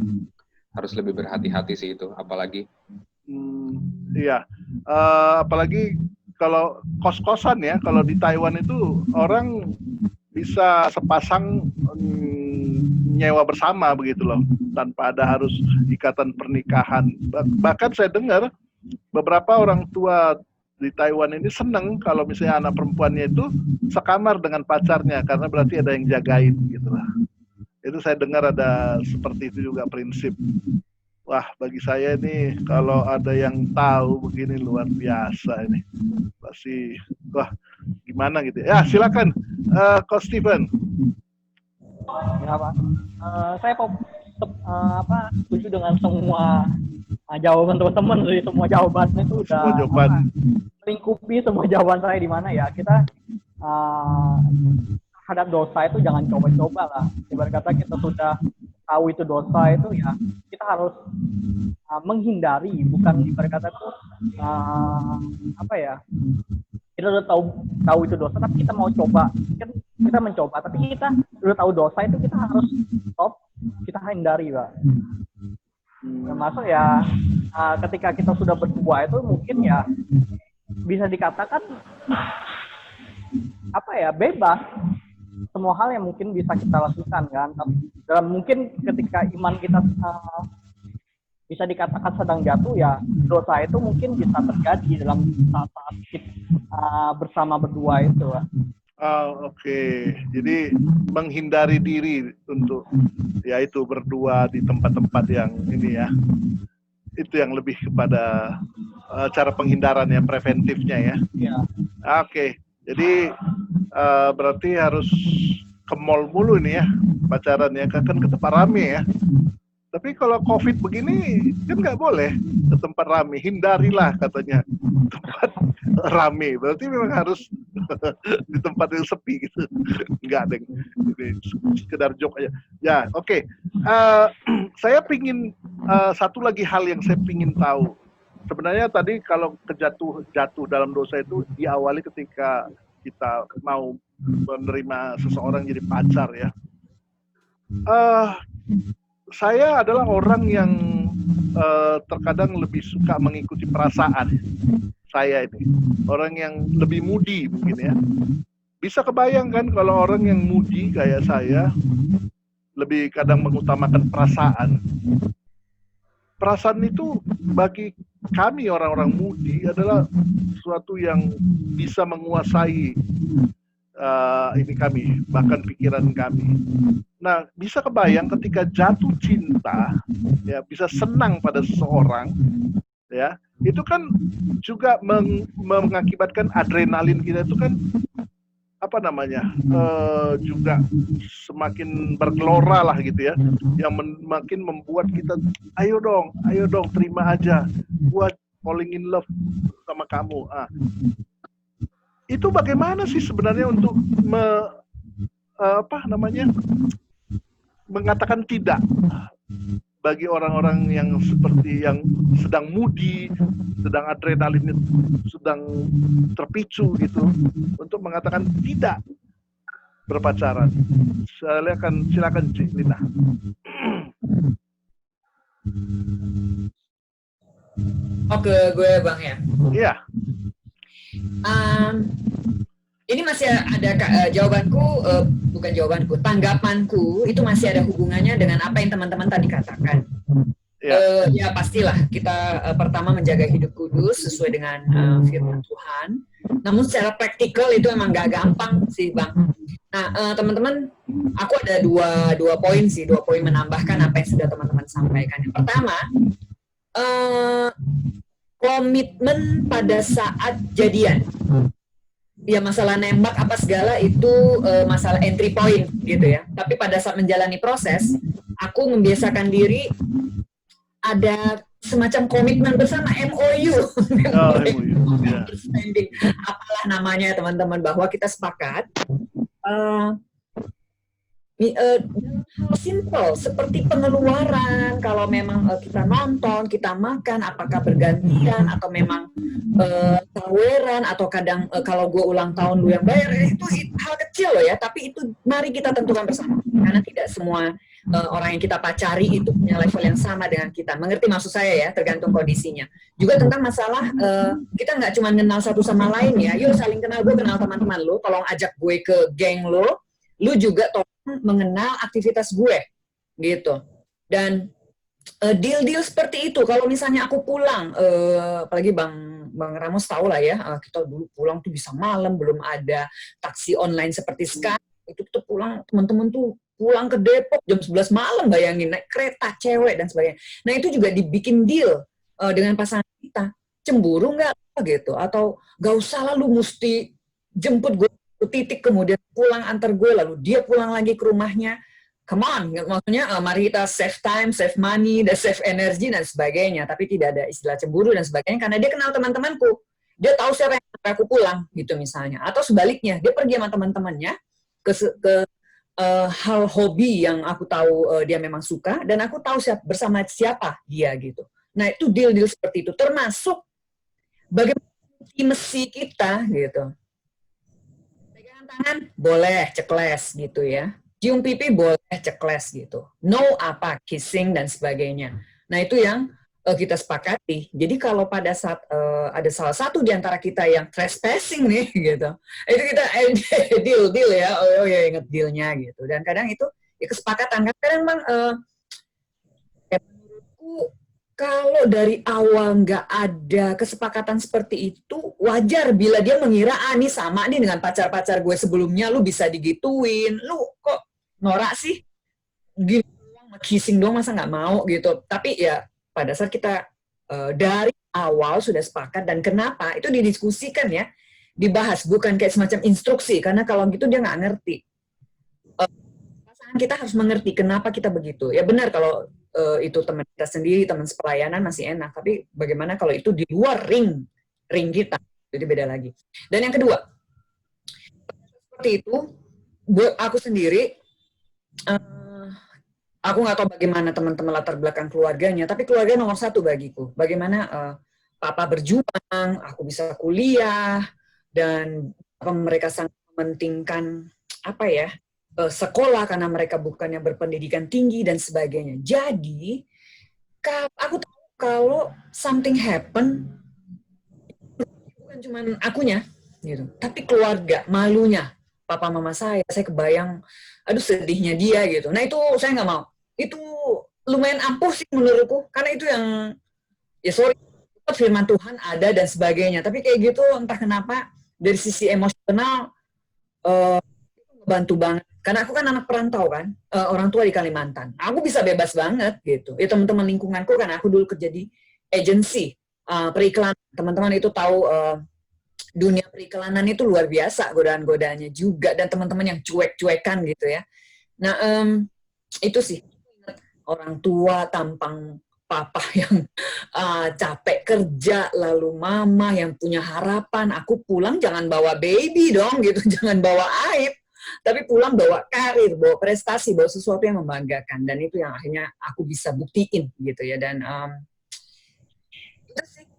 harus lebih berhati-hati sih itu, apalagi. Iya, apalagi kalau kos-kosan ya, kalau di Taiwan itu orang bisa sepasang nyewa bersama begitu loh, tanpa ada harus ikatan pernikahan. Bahkan saya dengar beberapa orang tua di Taiwan ini seneng kalau misalnya anak perempuannya itu sekamar dengan pacarnya, karena berarti ada yang jagain gitu lah. Itu saya dengar ada seperti itu juga prinsip. Wah, bagi saya ini kalau ada yang tahu begini luar biasa ini. Pasti, wah gimana gitu. Ya silakan, Coach Steven. Ya Pak, saya setuju dengan semua jawaban teman-teman. Dari semua jawabannya itu udah melingkupi semua jawaban saya, di mana ya kita terhadap dosa itu jangan coba-coba lah. Ibarat kata kita sudah tahu itu dosa itu ya kita harus menghindari, bukan ibarat kata itu kita udah tahu itu dosa tapi kita mau coba, kan kita mencoba tapi kita udah tahu dosa itu kita harus stop, kita hindari Pak. Termasuk ya ketika kita sudah berbuat itu mungkin ya bisa dikatakan bebas semua hal yang mungkin bisa kita lakukan kan. Dalam mungkin ketika iman kita bisa dikatakan sedang jatuh ya, dosa itu mungkin bisa terjadi dalam saat-saat bersama berdua itu. Oke. Jadi menghindari diri untuk yaitu berdua di tempat-tempat yang ini ya. Itu yang lebih kepada cara penghindaran yang preventifnya ya. Iya. Oke. Jadi berarti harus ke mall mulu ini ya pacaran ya, kan ke tempat rame ya. Tapi kalau COVID begini kan nggak boleh ke tempat rame, hindarilah katanya tempat rame. Berarti memang harus di tempat yang sepi gitu. Enggak deh, ini sekedar joke aja. Ya oke. Saya pingin satu lagi hal yang saya pingin tahu. Sebenarnya tadi kalau jatuh dalam dosa itu diawali ketika kita mau menerima seseorang jadi pacar ya. Saya adalah orang yang terkadang lebih suka mengikuti perasaan saya ini. Orang yang lebih moody mungkin ya. Bisa kebayangkan kalau orang yang moody kayak saya lebih kadang mengutamakan perasaan. Perasaan itu bagi kami orang-orang moody adalah sesuatu yang bisa menguasai ini kami, bahkan pikiran kami. Nah, bisa kebayang ketika jatuh cinta, ya bisa senang pada seseorang, ya itu kan juga mengakibatkan adrenalin kita itu kan juga semakin bergelora lah gitu ya, yang makin membuat kita ayo dong terima aja, buat falling in love sama kamu. Itu bagaimana sih sebenarnya untuk mengatakan tidak? bagi orang-orang yang seperti yang sedang moody, sedang adrenalinnya sedang terpicu gitu, untuk mengatakan tidak berpacaran. Silakan Cik Lina. Oke, gue Bang ya. Iya. Ini masih ada jawabanku, bukan jawabanku, tanggapanku itu masih ada hubungannya dengan apa yang teman-teman tadi katakan. Ya pastilah kita pertama menjaga hidup kudus sesuai dengan firman Tuhan. Namun secara praktikal itu emang gak gampang sih Bang. Nah teman-teman, aku ada dua poin sih, 2 poin menambahkan apa yang sudah teman-teman sampaikan. Yang pertama, komitmen pada saat jadian. Ya masalah nembak apa segala itu masalah entry point gitu ya. Tapi pada saat menjalani proses, aku membiasakan diri ada semacam komitmen bersama MOU. Understanding. Apalah namanya teman-teman, bahwa kita sepakat hal simple seperti pengeluaran, kalau memang kita nonton, kita makan, apakah bergantian atau memang taweran, atau kadang kalau gue ulang tahun lu yang bayar, itu hal kecil loh ya, tapi itu mari kita tentukan bersama, karena tidak semua orang yang kita pacari itu punya level yang sama dengan kita. Mengerti maksud saya ya, tergantung kondisinya. Juga tentang masalah kita nggak cuma kenal satu sama lain ya, yuk saling kenal, gue kenal teman-teman lu, tolong ajak gue ke geng lu juga tolong mengenal aktivitas gue gitu. Dan deal-deal seperti itu, kalau misalnya aku pulang, apalagi Bang Ramos tahu lah ya, kita dulu pulang tuh bisa malam, belum ada taksi online seperti sekarang. Itu tuh pulang, teman-teman tuh pulang ke Depok jam 11 malam, bayangin, naik kereta cewek dan sebagainya. Nah itu juga dibikin deal dengan pasangan kita. Cemburu nggak gitu, atau nggak usah lah lu mesti jemput gue titik kemudian pulang antar gue, lalu dia pulang lagi ke rumahnya. Come on, maksudnya mari kita save time, save money, dan save energi dan sebagainya. Tapi tidak ada istilah cemburu dan sebagainya karena dia kenal teman-temanku. Dia tahu siapa yang aku pulang gitu misalnya. Atau sebaliknya, dia pergi sama teman-temannya ke hal hobi yang aku tahu dia memang suka, dan aku tahu bersama siapa dia gitu. Nah itu deal-deal seperti itu, termasuk bagaimana intimacy kita gitu. Tangan boleh cekles gitu ya, cium pipi boleh cekles gitu, no apa kissing dan sebagainya. Nah itu yang kita sepakati. Jadi kalau pada saat ada salah satu di antara kita yang trespassing nih gitu, itu kita deal ya, oh ya inget dealnya gitu. Dan kadang itu ya kesepakatan. Kadang memang menurutku kalau dari awal nggak ada kesepakatan seperti itu, wajar bila dia mengira, nih sama nih dengan pacar-pacar gue sebelumnya, lu bisa digituin, lu kok norak sih, gini doang, kissing doang masa nggak mau gitu. Tapi ya pada saat kita dari awal sudah sepakat, dan kenapa, itu didiskusikan ya, dibahas, bukan kayak semacam instruksi, karena kalau gitu dia nggak ngerti. Pasangan kita harus mengerti kenapa kita begitu. Ya benar kalau itu teman kita sendiri, teman sepelayanan masih enak. Tapi bagaimana kalau itu di luar ring kita? Jadi beda lagi. Dan yang kedua, seperti itu, buat aku sendiri, aku nggak tahu bagaimana teman-teman latar belakang keluarganya, tapi keluarga nomor satu bagiku. Bagaimana papa berjuang, aku bisa kuliah, dan mereka sangat mementingkan apa ya, sekolah karena mereka bukannya berpendidikan tinggi dan sebagainya. Jadi aku tahu kalau something happen, bukan cuma akunya gitu, tapi keluarga, malunya papa mama saya kebayang, aduh sedihnya dia gitu. Nah itu saya nggak mau. Itu lumayan ampuh sih menurutku, karena itu yang ya sorry, firman Tuhan ada dan sebagainya. Tapi kayak gitu entah kenapa dari sisi emosional bantu banget. Karena aku kan anak perantau kan, orang tua di Kalimantan. Aku bisa bebas banget gitu. Ya teman-teman lingkunganku, kan aku dulu kerja di agensi periklanan. Teman-teman itu tahu dunia periklanan itu luar biasa godaan-godaannya juga, dan teman-teman yang cuek-cuekan gitu ya. Nah itu sih orang tua tampang papa yang capek kerja, lalu mama yang punya harapan aku pulang jangan bawa baby dong gitu, jangan bawa aib. Tapi pulang bawa karir, bawa prestasi, bawa sesuatu yang membanggakan, dan itu yang akhirnya aku bisa buktiin gitu ya.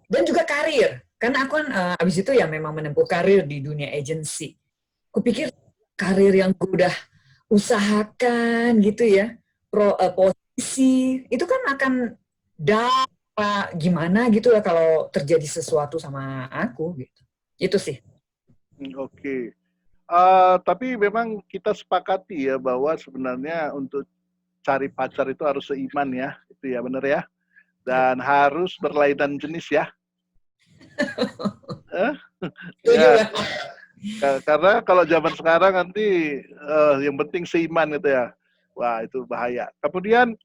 Dan juga karir, karena aku kan abis itu ya memang menempuh karir di dunia agency. Kupikir karir yang gue udah usahakan gitu ya, posisi itu kan akan dapat gimana gitu lah kalau terjadi sesuatu sama aku gitu. Itu sih. Oke. Tapi memang kita sepakati ya bahwa sebenarnya untuk cari pacar itu harus seiman ya, itu ya benar ya. Dan harus berlainan jenis ya. Ya. Karena kalau zaman sekarang nanti yang penting seiman gitu ya. Wah, itu bahaya. Kemudian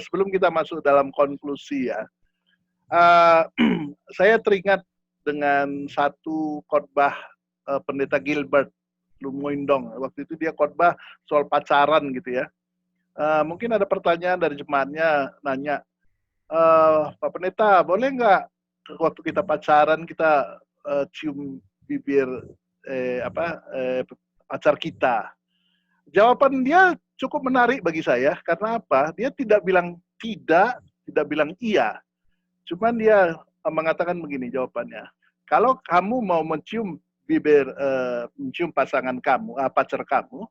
sebelum kita masuk dalam konklusi ya, saya teringat dengan satu khotbah Pendeta Gilbert Lumoindong. Waktu itu dia khotbah soal pacaran gitu ya. Mungkin ada pertanyaan dari jemaatnya nanya, Pak Pendeta, boleh nggak waktu kita pacaran kita cium bibir pacar kita? Jawaban dia cukup menarik bagi saya. Karena apa? Dia tidak bilang tidak bilang iya. Cuman dia mengatakan begini jawabannya. Kalau kamu mau mencium bibir, mencium pasangan kamu, pacar kamu,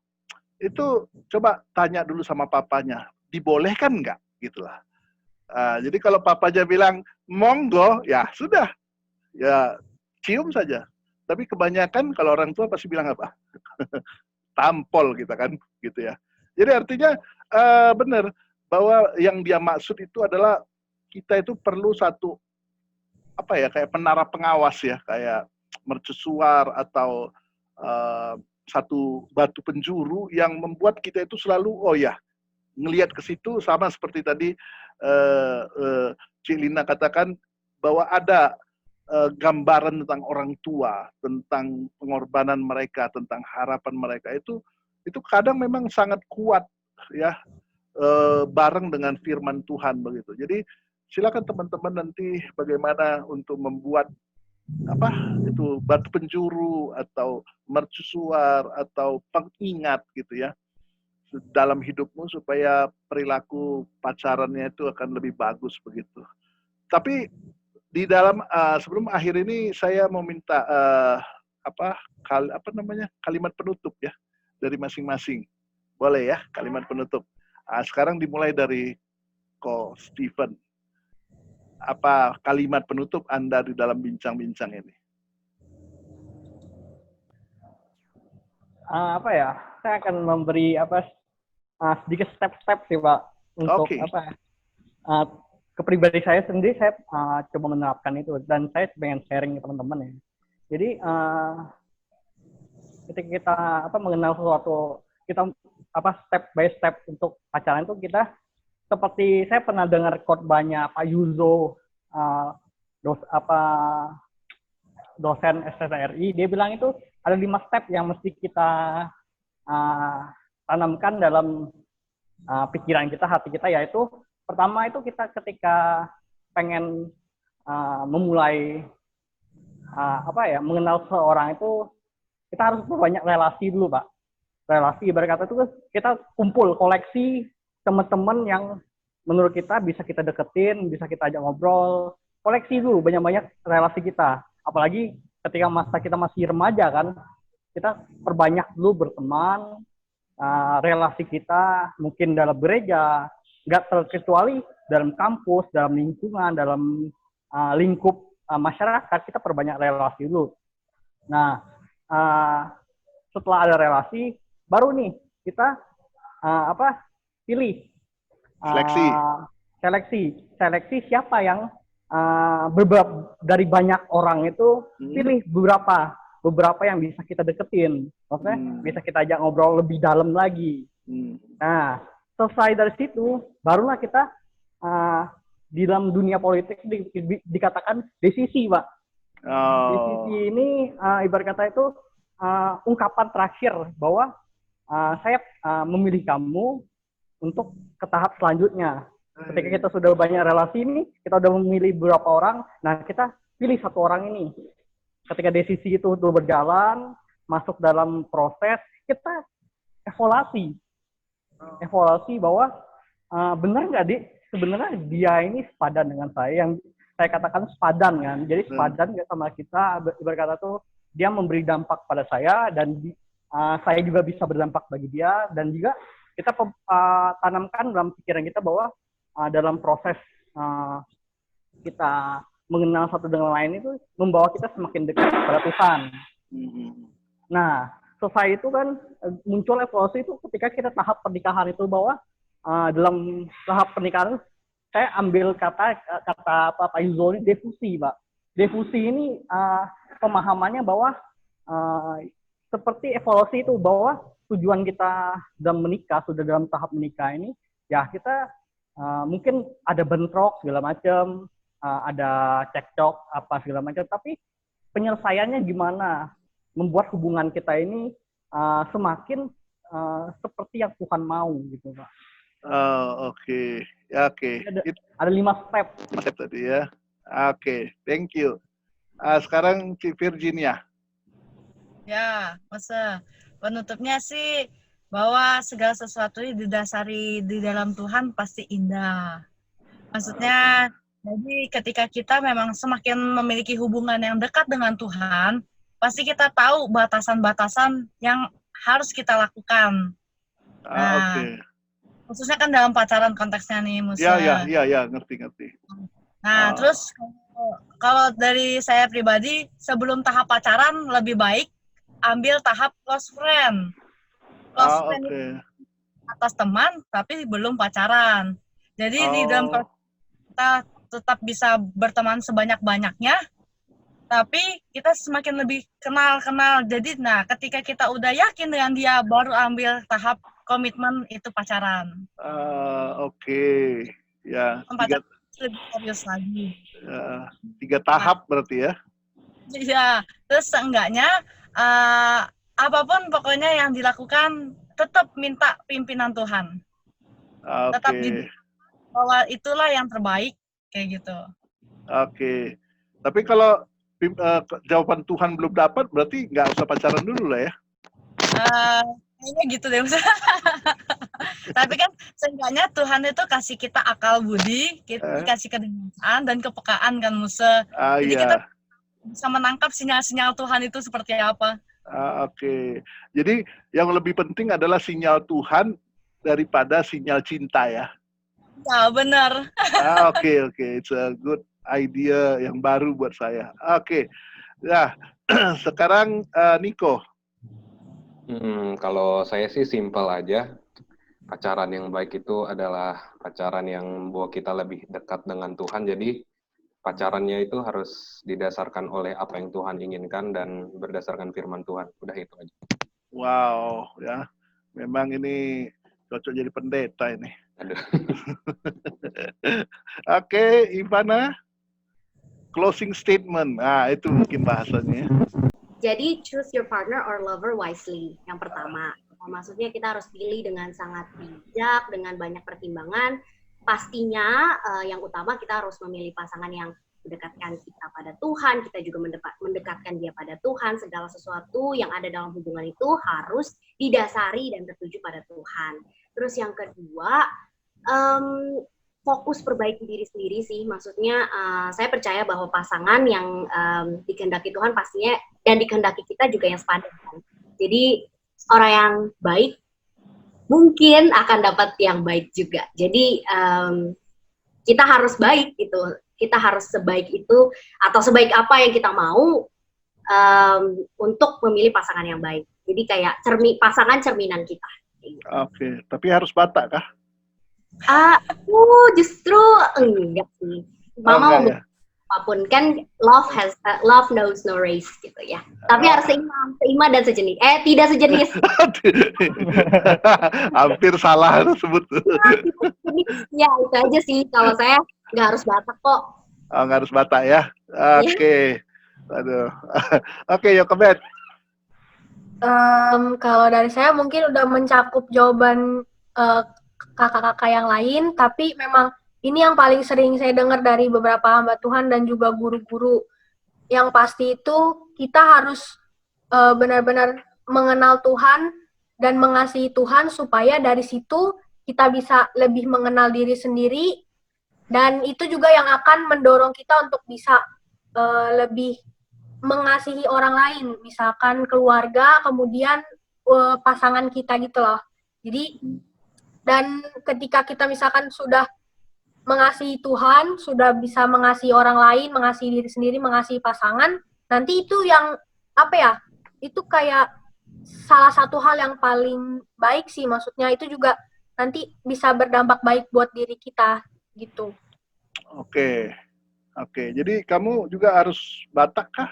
itu coba tanya dulu sama papanya, dibolehkan nggak? Gitulah. Jadi kalau papanya bilang monggo, ya sudah, ya cium saja. Tapi kebanyakan kalau orang tua pasti bilang apa? Tampol kita kan, gitu ya. Jadi artinya benar bahwa yang dia maksud itu adalah kita itu perlu satu kayak menara pengawas ya, kayak mercusuar atau satu batu penjuru yang membuat kita itu selalu ngelihat ke situ, sama seperti tadi Cik Lina katakan bahwa ada gambaran tentang orang tua, tentang pengorbanan mereka, tentang harapan mereka itu kadang memang sangat kuat ya, bareng dengan firman Tuhan begitu. Jadi silakan teman-teman nanti bagaimana untuk membuat itu batu penjuru atau mercusuar atau pengingat gitu ya dalam hidupmu supaya perilaku pacarannya itu akan lebih bagus begitu. Tapi di dalam sebelum akhir ini saya mau minta kalimat penutup ya dari masing-masing. Boleh ya kalimat penutup. Sekarang dimulai dari Ko Stephen. Apa kalimat penutup Anda di dalam bincang-bincang ini? Saya akan memberi sedikit step-step sih Pak untuk kepribadian saya sendiri. Saya coba menerapkan itu dan saya pengen sharing ke teman-teman ya. Jadi ketika kita mengenal sesuatu, kita step by step untuk pacaran itu kita seperti saya pernah dengar khotbahnya Pak Yuzo, dosen STTRI, dia bilang itu ada 5 step yang mesti kita tanamkan dalam pikiran kita, hati kita, yaitu pertama itu kita ketika pengen memulai mengenal seorang itu kita harus banyak relasi dulu Pak. Relasi ibarat kata itu kita kumpul koleksi teman-teman yang menurut kita bisa kita deketin, bisa kita ajak ngobrol, koleksi dulu banyak-banyak relasi kita. Apalagi ketika masa kita masih remaja kan, kita perbanyak dulu berteman, relasi kita mungkin dalam gereja, nggak terkecuali dalam kampus, dalam lingkungan, dalam lingkup masyarakat, kita perbanyak relasi dulu. Nah, setelah ada relasi, baru nih kita pilih seleksi siapa yang dari banyak orang itu pilih beberapa yang bisa kita deketin, maksudnya bisa kita ajak ngobrol lebih dalam lagi. Nah, selesai dari situ barulah kita di dalam dunia politik dikatakan desisi Pak. Desisi ini ibarat kata itu ungkapan terakhir bahwa saya memilih kamu untuk ke tahap selanjutnya. Ketika kita sudah banyak relasi ini, kita sudah memilih beberapa orang, nah kita pilih satu orang ini. Ketika desisi itu berjalan, masuk dalam proses, kita evaluasi bahwa benar nggak sebenarnya dia ini sepadan dengan saya, yang saya katakan sepadan kan, jadi sepadan nggak sama kita, ibarat kata tuh dia memberi dampak pada saya dan saya juga bisa berdampak bagi dia, dan juga kita tanamkan dalam pikiran kita bahwa dalam proses kita mengenal satu dengan lain itu membawa kita semakin dekat kepada Tuhan. Nah, selesai itu kan muncul evolusi itu ketika kita tahap pernikahan itu, bahwa dalam tahap pernikahan saya ambil kata Pak Yuzoli, defusi, Pak. Defusi ini pemahamannya bahwa seperti evolusi itu, bahwa tujuan kita dalam menikah, sudah dalam tahap menikah ini, ya kita mungkin ada bentrok segala macam, ada cekcok apa segala macam, tapi penyelesaiannya gimana membuat hubungan kita ini semakin seperti yang Tuhan mau gitu, Pak. Oke. Ya, oke. Ada 5 step. Step tadi ya. Oke, thank you. Sekarang Ci Virginia. Ya, masa penutupnya sih bahwa segala sesuatu didasari di dalam Tuhan pasti indah. Maksudnya, jadi ketika kita memang semakin memiliki hubungan yang dekat dengan Tuhan, pasti kita tahu batasan-batasan yang harus kita lakukan. Nah, Oke. khususnya kan dalam pacaran konteksnya nih, Musa. Ya, ngerti. Nah, terus kalau dari saya pribadi, sebelum tahap pacaran lebih baik ambil tahap close friend. Close friend itu atas teman, tapi belum pacaran. Jadi di dalam kita tetap bisa berteman sebanyak-banyaknya, tapi kita semakin lebih kenal. Jadi, nah, ketika kita udah yakin dengan dia, baru ambil tahap komitmen, itu pacaran. Oke. Ya. Pacaran lebih serius lagi. 3 tahap berarti ya? Iya. Terus seenggaknya apapun pokoknya yang dilakukan tetap minta pimpinan Tuhan. Tetap bahwa itulah yang terbaik kayak gitu. Oke. Tapi kalau jawaban Tuhan belum dapat, berarti nggak usah pacaran dulu lah ya? Kayaknya gitu deh. Tapi kan seenggaknya Tuhan itu kasih kita akal budi, kita kasih kedengaran dan kepekaan kan, Musa. Jadi kita bisa menangkap sinyal-sinyal Tuhan itu seperti apa. Oke. Jadi yang lebih penting adalah sinyal Tuhan daripada sinyal cinta ya? Ya, benar. Oke. It's a good idea yang baru buat saya. Oke. Nah, sekarang Niko. Kalau saya sih simpel aja. Pacaran yang baik itu adalah pacaran yang membawa kita lebih dekat dengan Tuhan. Jadi pacarannya itu harus didasarkan oleh apa yang Tuhan inginkan dan berdasarkan firman Tuhan. Udah itu aja. Wow, ya. Memang ini cocok jadi pendeta ini. Aduh. Oke, Ivana. Closing statement. Itu mungkin bahasanya. Jadi choose your partner or lover wisely. Yang pertama, maksudnya kita harus pilih dengan sangat bijak, dengan banyak pertimbangan. Pastinya yang utama kita harus memilih pasangan yang mendekatkan kita pada Tuhan, kita juga mendekatkan dia pada Tuhan. Segala sesuatu yang ada dalam hubungan itu harus didasari dan tertuju pada Tuhan. Terus yang kedua, fokus perbaiki diri sendiri sih. Maksudnya saya percaya bahwa pasangan yang dikehendaki Tuhan pastinya dan dikehendaki kita juga yang sepadan kan. Jadi orang yang baik mungkin akan dapat yang baik juga. Jadi kita harus baik gitu. Kita harus sebaik itu atau sebaik apa yang kita mau untuk memilih pasangan yang baik. Jadi kayak pasangan cerminan kita. Oke, tapi harus Batak kah? Justru enggak sih. Mama mau apapun kan love knows no race gitu ya. Tapi harus seiman dan sejenis. Tidak sejenis. Hampir salah sebut. Ya itu aja sih. Kalau saya nggak harus Batak kok. Nggak harus Batak ya. Oke. Aduh. Oke, Yokebet. Kalau dari saya mungkin udah mencakup jawaban kakak-kakak yang lain, tapi memang ini yang paling sering saya dengar dari beberapa hamba Tuhan dan juga guru-guru. Yang pasti itu kita harus benar-benar mengenal Tuhan dan mengasihi Tuhan supaya dari situ kita bisa lebih mengenal diri sendiri, dan itu juga yang akan mendorong kita untuk bisa lebih mengasihi orang lain, misalkan keluarga, kemudian pasangan kita gitu loh. Jadi, dan ketika kita misalkan sudah mengasihi Tuhan, sudah bisa mengasihi orang lain, mengasihi diri sendiri, mengasihi pasangan, nanti itu yang, apa ya, itu kayak salah satu hal yang paling baik sih, maksudnya itu juga nanti bisa berdampak baik buat diri kita, gitu. Oke. Jadi kamu juga harus Batak kah?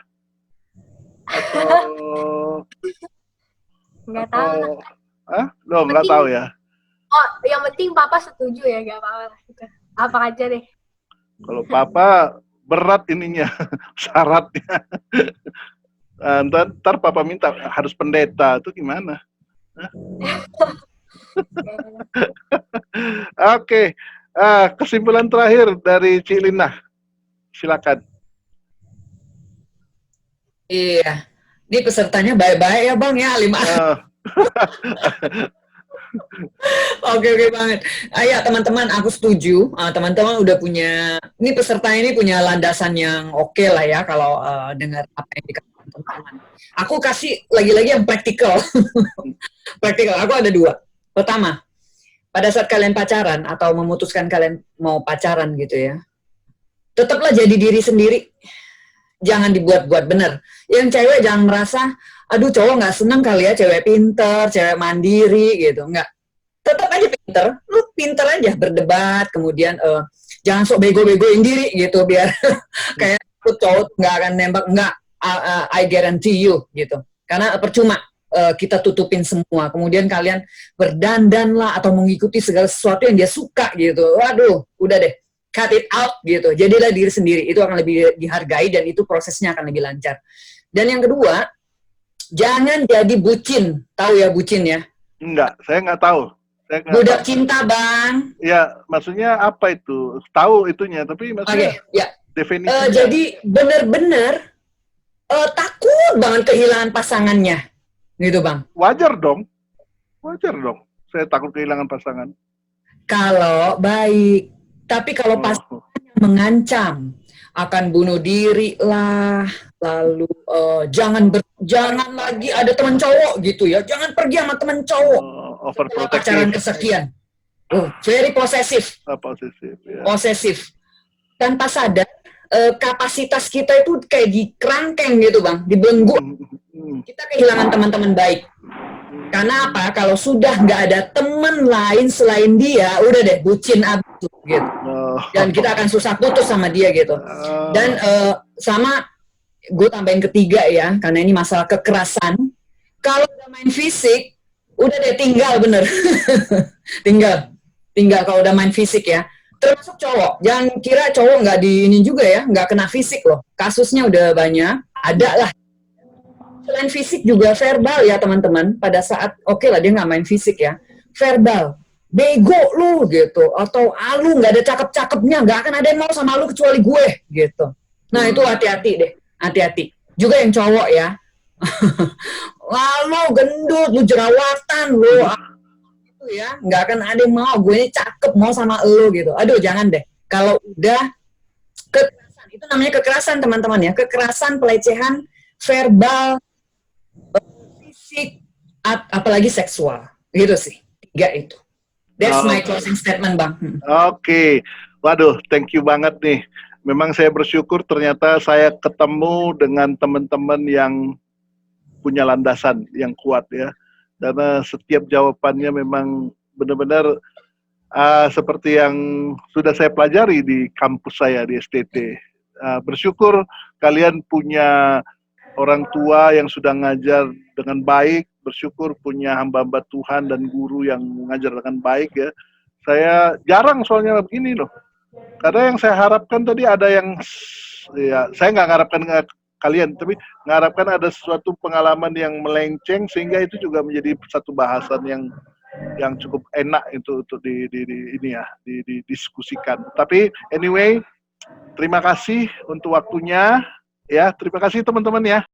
Atau Nggak tahu. Hah? Loh, nggak tahu ya. Oh, yang penting Papa setuju ya, nggak apa-apa. Apa aja deh. Kalau Papa berat ininya, syaratnya. Ntar Papa minta harus pendeta, itu gimana? Oke. Kesimpulan terakhir dari Cik Lina. Silakan. Iya. Ini pesertanya baik-baik ya Bang ya, 5. Oke banget. Ya teman-teman, aku setuju. Teman-teman udah punya, ini peserta ini punya landasan yang oke lah ya kalau dengar apa yang dikatakan teman-teman. Aku kasih lagi-lagi yang praktikal. Praktikal. Aku ada 2. Pertama, pada saat kalian pacaran atau memutuskan kalian mau pacaran gitu ya, tetaplah jadi diri sendiri. Jangan dibuat-buat, bener. Yang cewek jangan merasa, aduh cowok nggak seneng kali ya, cewek pinter, cewek mandiri gitu. Nggak. Tetap aja pinter. Lu pinter aja berdebat, kemudian jangan sok bego-begoin diri gitu, biar kayak cowok nggak akan nembak. Nggak, I guarantee you gitu. Karena percuma kita tutupin semua. Kemudian kalian berdandan lah atau mengikuti segala sesuatu yang dia suka gitu. Waduh, udah deh. Cut it out gitu. Jadilah diri sendiri. Itu akan lebih dihargai dan itu prosesnya akan lebih lancar. Dan yang kedua, jangan jadi bucin. Tahu ya bucin ya? Enggak, saya nggak tahu. Budak cinta, Bang. Ya, maksudnya apa itu? Tahu itunya, tapi maksudnya ya. Definisinya. Jadi benar-benar takut banget kehilangan pasangannya. Gitu, Bang. Wajar dong. Saya takut kehilangan pasangan. Kalau baik. Tapi kalau pasangannya mengancam akan bunuh diri lah, lalu jangan lagi ada teman cowok gitu ya, jangan pergi sama teman cowok. Pacaran kesekian. Very possessive. Possessive. Tanpa sadar kapasitas kita itu kayak di kerangkeng gitu Bang, dibelenggu. Kita kehilangan teman-teman baik. Karena apa? Kalau sudah nggak ada teman lain selain dia, udah deh bucin abis gitu. Dan kita akan susah putus sama dia gitu. Dan sama gue tambahin ketiga ya, karena ini masalah kekerasan. Kalau udah main fisik, udah deh tinggal bener. tinggal kalau udah main fisik ya. Termasuk cowok. Jangan kira cowok nggak di ini juga ya, nggak kena fisik loh. Kasusnya udah banyak, ada lah. Selain fisik juga verbal ya teman-teman. Pada saat oke lah dia nggak main fisik ya, verbal, bego lu gitu, atau lu nggak ada cakep-cakepnya, nggak akan ada yang mau sama lu kecuali gue gitu. Nah itu hati-hati deh, hati-hati. Juga yang cowok ya, lu gendut, lu jerawatan, lu gitu ya, nggak akan ada yang mau, gue ini cakep mau sama lu gitu. Aduh jangan deh. Kalau udah kekerasan, itu namanya kekerasan teman-teman ya, kekerasan, pelecehan, verbal, fisik, apalagi seksual, gitu sih. 3 itu. That's my closing statement, Bang. Oke. Waduh, thank you banget nih. Memang saya bersyukur ternyata saya ketemu dengan teman-teman yang punya landasan yang kuat ya. Karena setiap jawabannya memang benar-benar seperti yang sudah saya pelajari di kampus saya di STT. Bersyukur kalian punya orang tua yang sudah ngajar dengan baik, bersyukur punya hamba-hamba Tuhan dan guru yang mengajar dengan baik ya. Saya jarang soalnya begini loh. Karena yang saya harapkan tadi ada yang, ya saya nggak harapkan kalian, tapi mengharapkan ada suatu pengalaman yang melenceng sehingga itu juga menjadi satu bahasan yang cukup enak untuk didiskusikan. Tapi anyway, terima kasih untuk waktunya. Ya, terima kasih teman-teman ya.